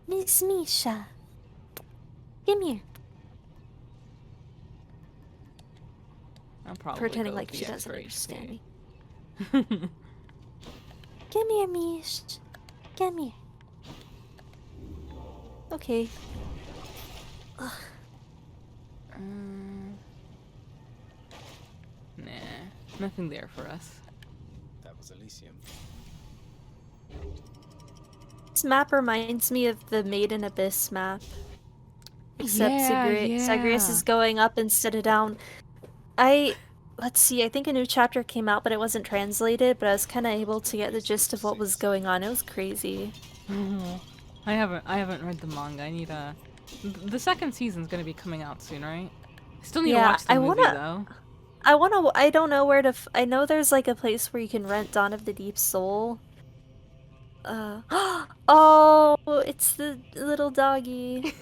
Miss Misha. Come here. I'm probably Pretending go like with she the doesn't expiration understand me. date. Come here, Mish. Come here. Okay. Ugh. Nah, nothing there for us. That was Elysium. This map reminds me of the Maiden Abyss map. Except Yeah. Zagreus is going up instead of down. Let's see, I think a new chapter came out, but it wasn't translated, but I was kind of able to get the gist of what was going on. It was crazy. I haven't read the manga. I need the second season's gonna be coming out soon, right? I still need to watch the movie though. I don't know where to I know there's like a place where you can rent Dawn of the Deep Soul. Oh, it's the little doggy.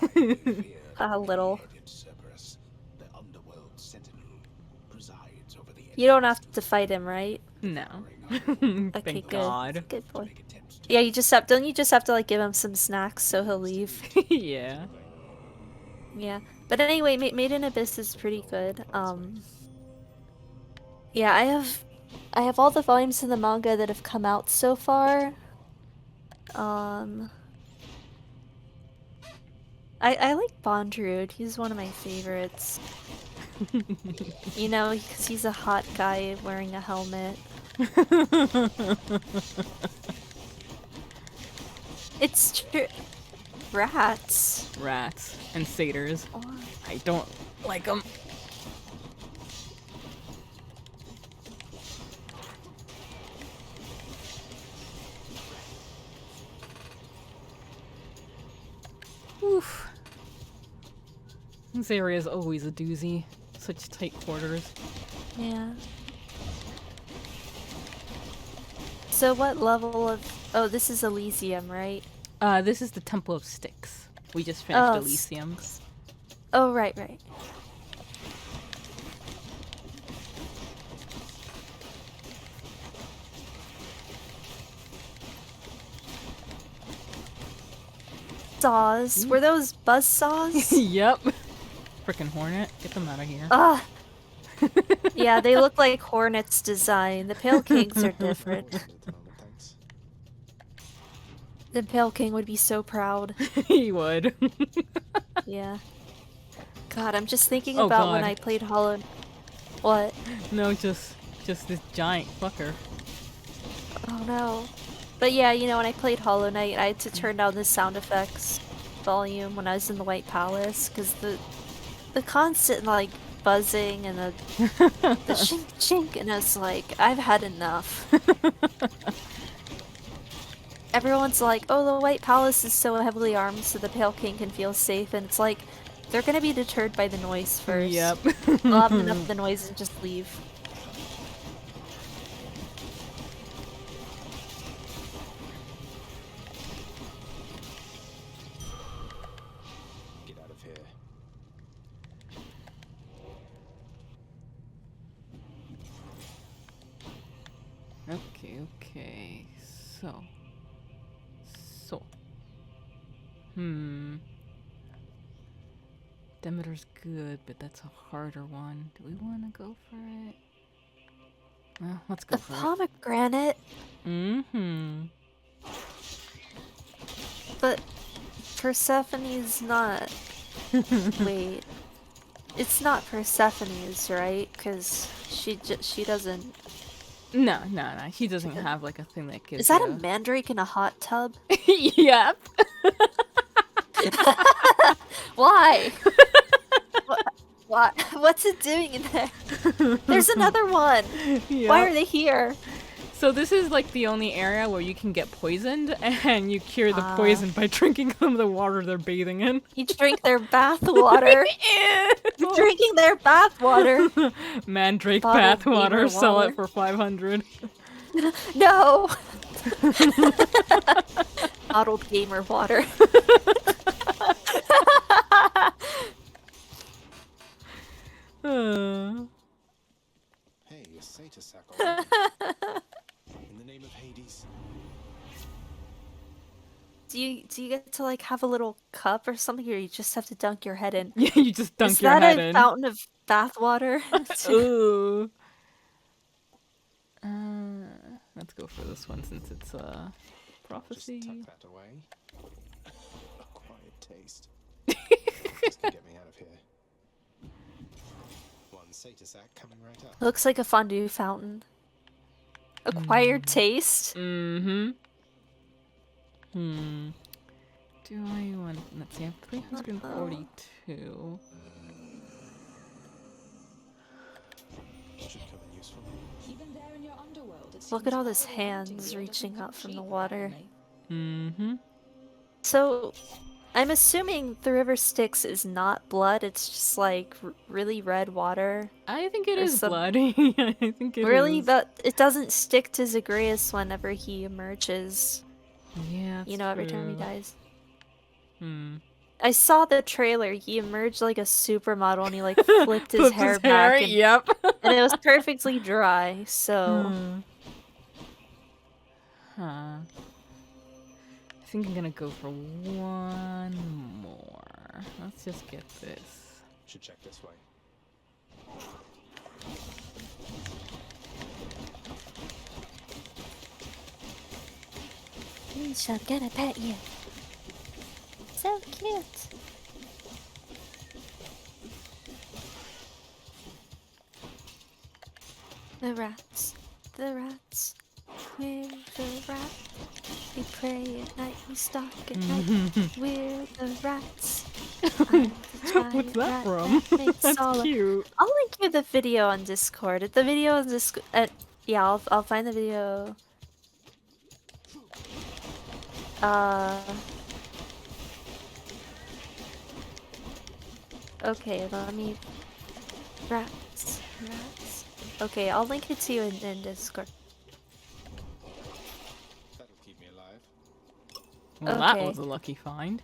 Little. You don't have to fight him, right? No. Okay, Thank good. God. Good boy. Yeah, don't you just have to like give him some snacks so he'll leave? Yeah. Yeah, but anyway, Made in Abyss is pretty good. Yeah, I have all the volumes of the manga that have come out so far. I like Bondrewd. He's one of my favorites. You know, because he's a hot guy wearing a helmet. It's true. Rats. Rats and satyrs. Oh. I don't like them. Oof. This area is always a doozy. Such tight quarters. Yeah. So what level of... Oh, this is Elysium, right? This is the Temple of Styx. We just finished Oh, Elysium. Oh, right. Saws. Were those buzz saws? Yep. Frickin' hornet. Get them out of here. Ah. Yeah, they look like hornets design. The Pale Kings are different. At the moment, thanks. The Pale King would be so proud. He would. Yeah. God, I'm just thinking Oh, about when God. I played Hollow... What? No, just this giant fucker. Oh no. But yeah, you know, when I played Hollow Knight, I had to turn down the sound effects volume when I was in the White Palace, because the constant, like, buzzing and the shink shink, and it's like, I've had enough. Everyone's like, oh, the White Palace is so heavily armed so the Pale King can feel safe, and it's like, they're gonna be deterred by the noise first. Yep. They'll have enough of the noise and just leave. Get out of here. Okay. So. Demeter's good, but that's a harder one. Do we want to go for it? Well, let's go The for it. pomegranate, Mm-hmm. but Persephone's not. Wait. It's not Persephone's, right? Because she doesn't... No. She doesn't have like a thing that gives Is that you a mandrake in a hot tub? Yep. Why? What? What's it doing in there? There's another one! Why are they here? So this is like the only area where you can get poisoned, and you cure the poison by drinking some of the water they're bathing in. You drink their bath water. You're drinking their bath water. Mandrake Bottled bathwater, gamer sell water. it for 500. No! Bottled gamer water. Hey, a satyr sack already. In the name of Hades. Do you get to like have a little cup or something, or you just have to dunk your head in? Yeah, you just dunk Is your that head a in. fountain of bath water? Ooh. Let's go for this one since it's prophecy. Just tuck that away. Acquired taste. Just get me out of here. One satyr sack coming right up. Looks like a fondue fountain. Acquired taste? Do I want... Let's see, I have 342. Should come in useful. Even there in your underworld, it Look seems at all those quite tempting hands to reaching become up from the cheap, water. apparently. So, I'm assuming the river Styx is not blood, it's just like really red water. I think it Or is some- blood. I think it is. Really? But it doesn't stick to Zagreus whenever he emerges. Yeah, You know, every time he true. dies. I saw the trailer. He emerged like a supermodel and he like flipped his hair back. And, Yep. and it was perfectly dry, so... I think I'm gonna go for one more. Let's just get this. Should check this way. I'm gonna pet you. So cute. The rats, we're the rats. We pray at night, we stalk at night. We're the rats. I'm the giant What's that rat from? that makes That's all cute. I'll link you the video on Discord. The video on Discord. Yeah, I'll find the video. Okay, let me. Rats. Okay, I'll link it to you in Discord. That'll keep me alive. Well, that Okay. was a lucky find.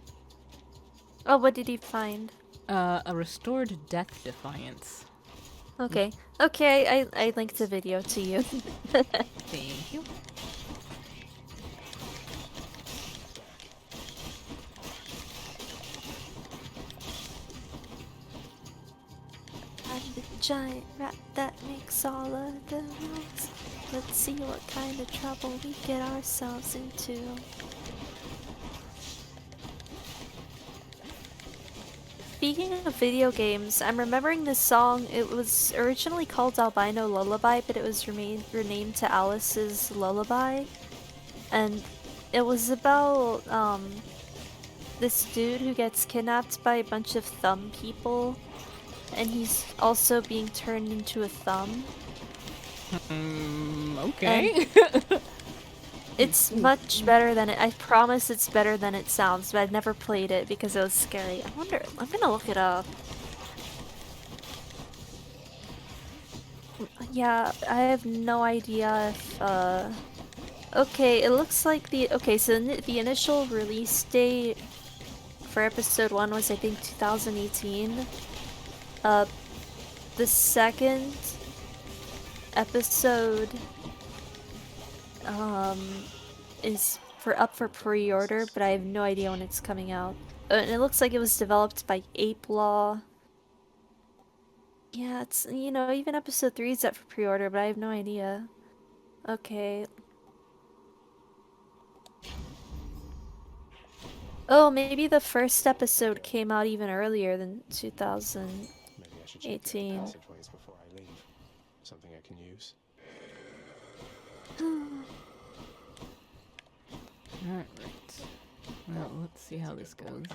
Oh, what did you find? A restored death defiance. Okay. Okay, I linked the video to you. Thank you. I'm the giant rat that makes all of the noise. Let's see what kind of trouble we get ourselves into. Speaking of video games, I'm remembering this song. It was originally called Albino Lullaby, but it was renamed to Alice's Lullaby. And it was about this dude who gets kidnapped by a bunch of thumb people. And he's also being turned into a thumb. Okay. It's much better than it. I promise it's better than it sounds, but I've never played it because it was scary. I wonder. I'm gonna look it up. Yeah, I have no idea if. Okay, it looks like the. Okay, so the initial release date for episode 1 was, I think, 2018. The second episode is up for pre-order, but I have no idea when it's coming out. And it looks like it was developed by Ape Law. Yeah, it's, you know, even episode 3 is up for pre-order, but I have no idea. Okay. Oh, maybe the first episode came out even earlier than 2000. Maybe I should check the 18. passageways before I leave. Something I can use. Alright. Well, let's see how this goes.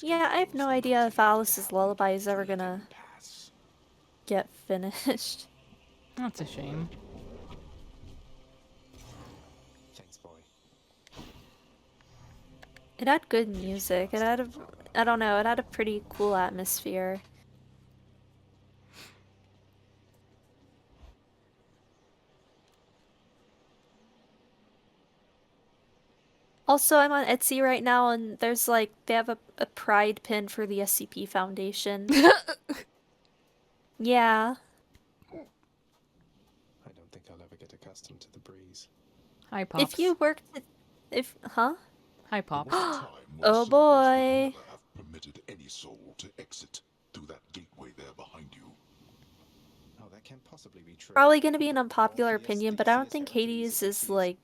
Yeah, I have no idea if Alice's Lullaby is ever gonna get finished. That's a shame. Thanks, boy. It had good music. It had I don't know, it had a pretty cool atmosphere. Also, I'm on Etsy right now, and there's like, they have a pride pin for the SCP Foundation. Yeah. I don't think I'll ever get accustomed to the breeze. Hi, Pops. If you worked huh? Hi, Pops. Oh boy. Never have permitted any soul to exit through that gateway there behind you. Oh, that can't possibly be true. Probably gonna be an unpopular opinion, but I don't think Hades is like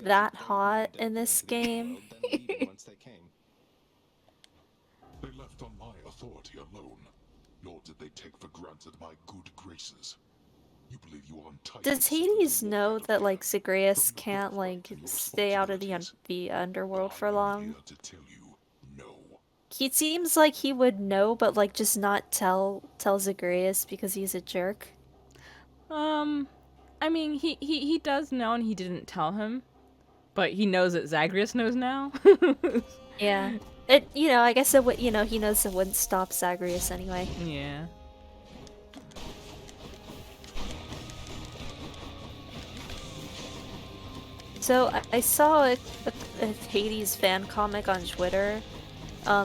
that hot in this game. They left on my authority alone, nor did they take for granted my good graces. You believe you are entitled. Does Hades know that like Zagreus can't like stay out of the underworld for long? To tell you no. He seems like he would know, but like just not tell Zagreus because he's a jerk. I mean, he does know, and he didn't tell him, but he knows that Zagreus knows now. Yeah. It, you know, I guess it would, you know, he knows it wouldn't stop Zagreus anyway. Yeah. So I saw a Hades fan comic on Twitter,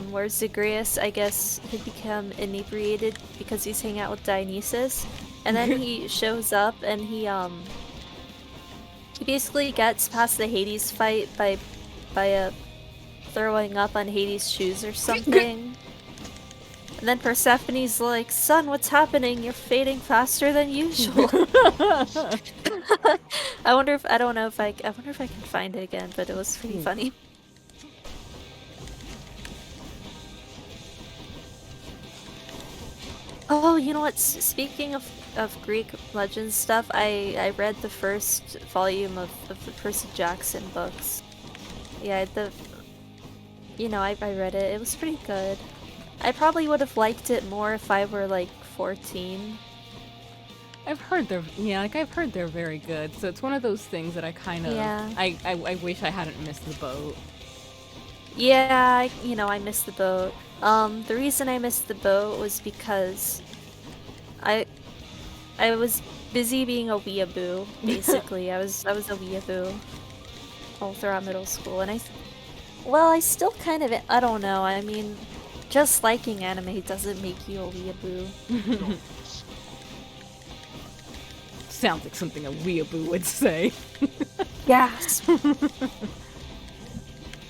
where Zagreus, I guess, had become inebriated because he's hanging out with Dionysus, and then he shows up and he basically gets past the Hades fight by throwing up on Hades' shoes or something. And then Persephone's like, "Son, what's happening? You're fading faster than usual." I wonder if I wonder if I can find it again, but it was pretty funny. Oh, you know what? Speaking of Greek legends stuff, I read the first volume of the Percy Jackson books. Yeah, I read it. It was pretty good. I probably would have liked it more if I were like 14. I've heard they're very good. So it's one of those things that I kind of I wish I hadn't missed the boat. Yeah, I missed the boat. The reason I missed the boat was because I was busy being a weeaboo, basically. I was a weeaboo all throughout middle school, and I still kind of, I don't know, I mean, just liking anime doesn't make you a weeaboo. Sounds like something a weeaboo would say. Yes.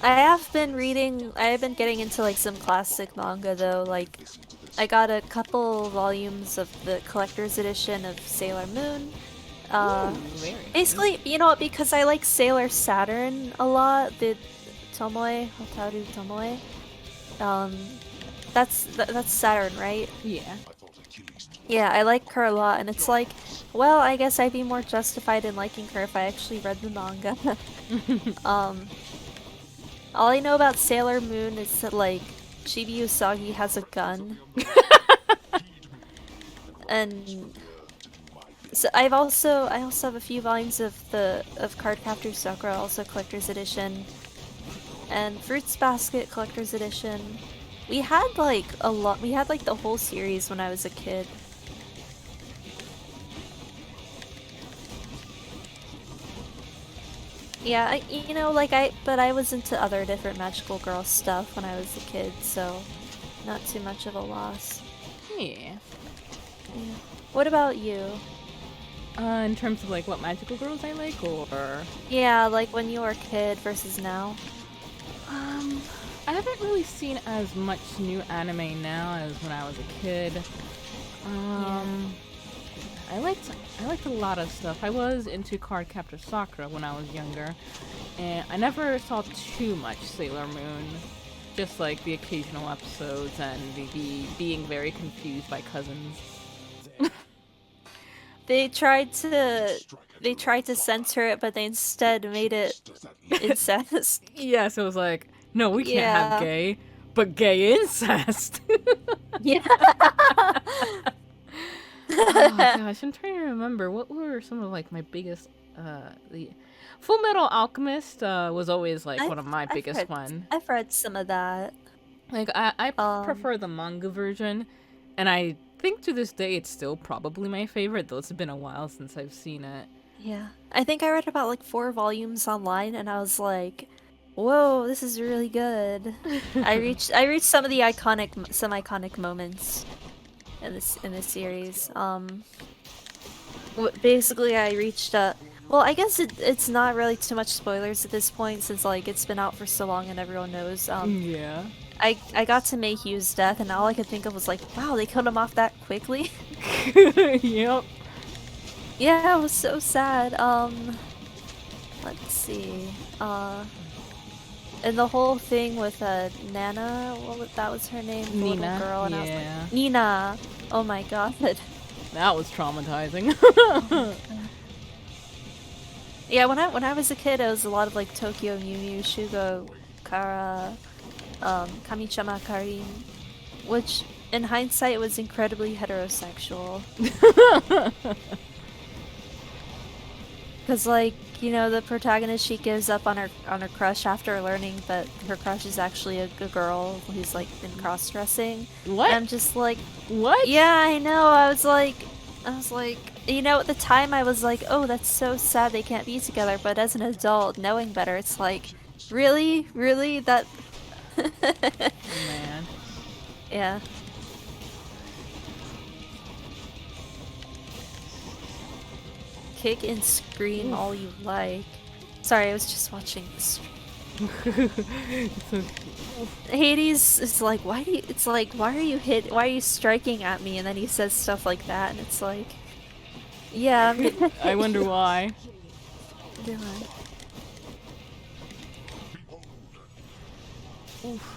I have been getting into like some classic manga though, like I got a couple volumes of the collector's edition of Sailor Moon. Basically, you know what, because I like Sailor Saturn a lot, the Tomoe, Hotaru Tomoe. That's Saturn, right? Yeah. Yeah, I like her a lot, and it's like, well, I guess I'd be more justified in liking her if I actually read the manga. All I know about Sailor Moon is that, like, Chibi Usagi has a gun. And so I also have a few volumes of Cardcaptor Sakura, also collector's edition, and Fruits Basket collector's edition. We had like the whole series when I was a kid. Yeah, but I was into other different magical girl stuff when I was a kid, so not too much of a loss. Yeah. What about you? In terms of like what magical girls I like, or yeah, like when you were a kid versus now. I haven't really seen as much new anime now as when I was a kid. I liked a lot of stuff. I was into Cardcaptor Sakura when I was younger, and I never saw too much Sailor Moon. Just like the occasional episodes and the being very confused by cousins. They tried to censor it, but they instead made it incest. Yeah, so it was like, no, we can't have gay, but gay incest. Yeah. Oh gosh, I'm trying to remember what were some of like my biggest. The Full Metal Alchemist was always like one of my biggest ones. I've read some of that. Like I prefer the manga version, and I think to this day it's still probably my favorite, though it's been a while since I've seen it. Yeah, I think I read about like 4 volumes online, and I was like, "Whoa, this is really good." I reached some of the iconic moments in this series. Basically, I reached well, I guess it's not really too much spoilers at this point since like it's been out for so long and everyone knows. Yeah. I got to Mayhew's death, and all I could think of was like, wow, they killed him off that quickly. Yep. Yeah, it was so sad. Let's see. And the whole thing with Nana, that was her name? The Nina. little girl, and yeah. I was like, Nina. Oh my god. That was traumatizing. Yeah, when I was a kid, it was a lot of like Tokyo Mew Mew, Shugo, Kara, Kamichama Karin, which in hindsight was incredibly heterosexual. Because like, you know, the protagonist, she gives up on her crush after learning that her crush is actually a girl who's like been cross-dressing. What? And I'm just like, what? Yeah, I know. I was like, you know, at the time I was like, oh, that's so sad they can't be together. But as an adult, knowing better, it's like, really, that. Man. Yeah. Kick and scream all you like. Sorry, I was just watching the stream. So, Hades is like, why do you? It's like, why are you striking at me? And then he says stuff like that, and it's like, yeah, I'm gonna I hit wonder you. why. Do I? Oof.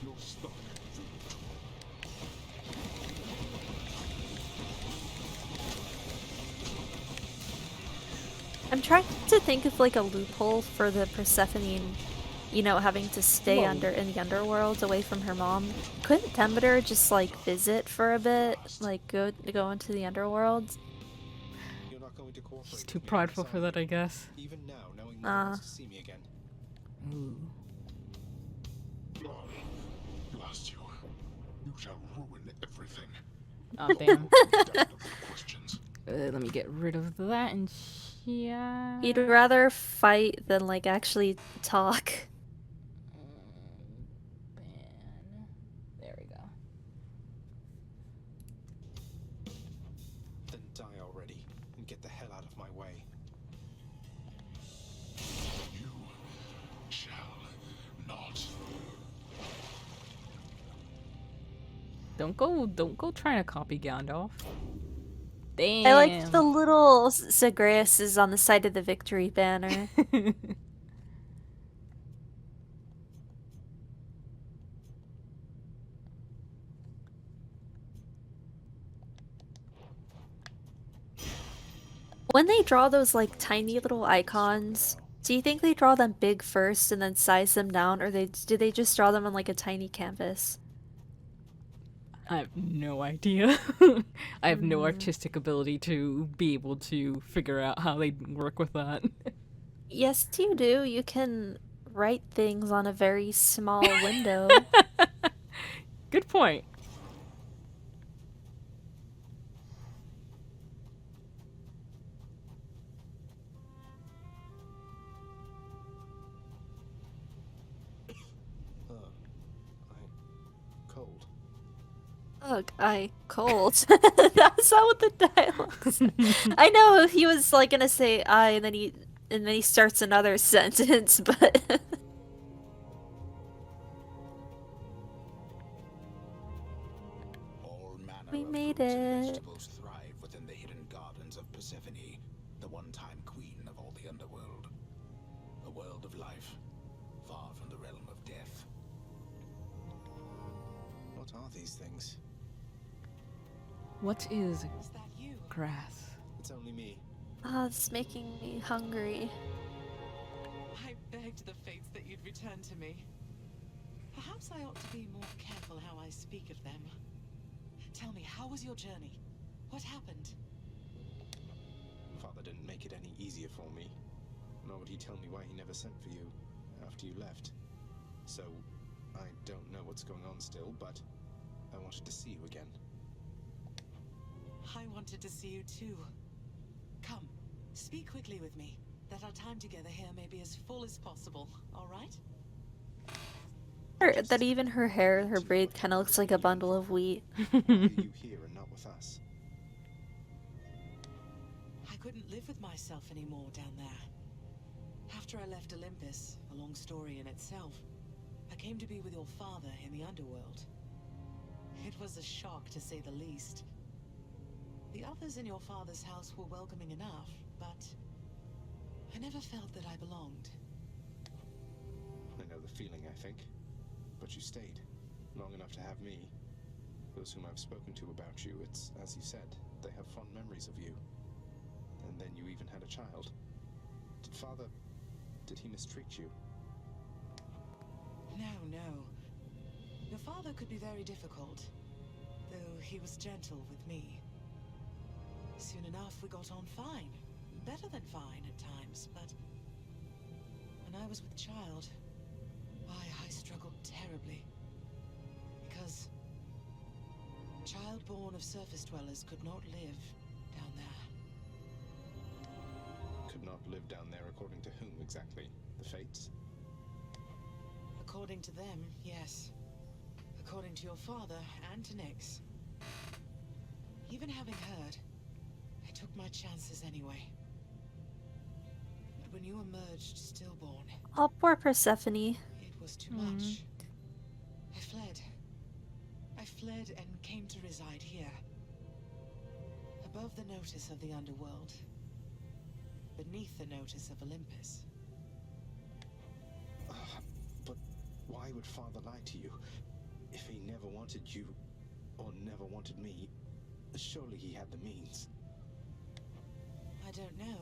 You're stuck. I'm trying to think of like a loophole for the Persephone, you know, having to stay Whoa. in the underworld away from her mom. Couldn't Demeter just like visit for a bit, like go into the underworld? You're not going to cooperate He's with too me on prideful this, for are that, you? I guess. Even now, knowing no one wants to see me again. Ooh. Blast you. You shall ruin everything. Oh, damn. Damned questions. Let me get rid of that and He'd yeah. rather fight than like actually talk. Ban. There we go. Then die already and get the hell out of my way. You shall not. Don't go trying to copy Gandalf. Damn. I like the little Zagreus is on the side of the victory banner. When they draw those like tiny little icons, do you think they draw them big first and then size them down, or do they just draw them on like a tiny canvas? I have no idea. I have no artistic ability to be able to figure out how they work with that. Yes, you do. You can write things on a very small window. Good point. Cold. Ugh, cold. That's not what the dialogue said. I know he was like gonna say I, and then he starts another sentence, but All manner we of made fruits and it. vegetables thrive within the hidden gardens of Persephone, the one-time queen of all the underworld. A world of life, far from the realm of death. What are these things? What is Is that you? grass? It's only me. Oh, it's making me hungry. I begged the fates that you'd return to me. Perhaps I ought to be more careful how I speak of them. Tell me, how was your journey? What happened? Father didn't make it any easier for me. Nor would he tell me why he never sent for you after you left. So, I don't know what's going on still, but I wanted to see you again. I wanted to see you too. Come, speak quickly with me, that our time together here may be as full as possible, all right? That even her hair, her braid kind of looks like a bundle of wheat. Why are you here and not with us? I couldn't live with myself anymore down there. After I left Olympus, a long story in itself, I came to be with your father in the underworld. It was a shock, to say the least. The others in your father's house were welcoming enough, but I never felt that I belonged. I know the feeling, I think. But you stayed long enough to have me. Those whom I've spoken to about you, it's as you said, they have fond memories of you. And then you even had a child. Did he mistreat you? No. Your father could be very difficult, though he was gentle with me. Soon enough, we got on fine. Better than fine at times, but when I was with child, why, I struggled terribly. Because a child born of surface dwellers could not live down there. Could not live down there according to whom exactly? The fates? According to them, yes. According to your father and to Nyx. Even having heard, I took my chances anyway. But when you emerged stillborn, Oh, poor Persephone. it was too much. I fled. I fled and came to reside here. Above the notice of the underworld. Beneath the notice of Olympus. But why would Father lie to you? If he never wanted you, or never wanted me, surely he had the means. I don't know.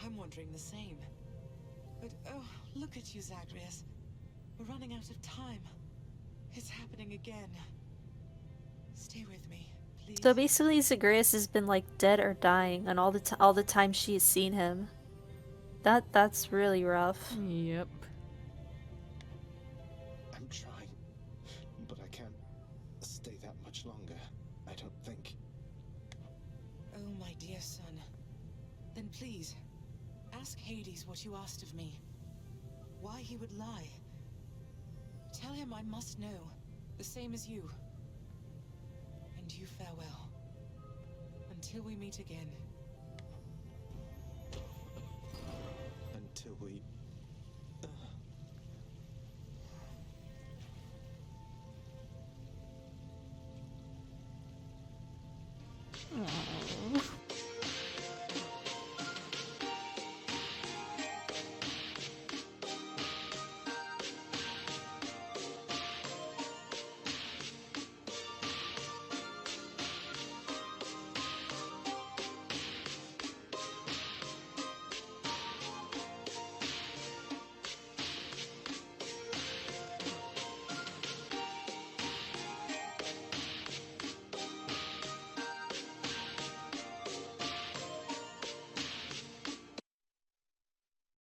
I'm wondering the same. But oh, look at you, Zagreus. We're running out of time. It's happening again. Stay with me, please. So basically, Zagreus has been like dead or dying, and all the time she has seen him. That's really rough. Yep. I'm trying, but I can't stay that much longer, I don't think. Oh, my dear son. Then please, ask Hades what you asked of me. Why he would lie. Tell him I must know, the same as you. And you farewell. Until we meet again. Until we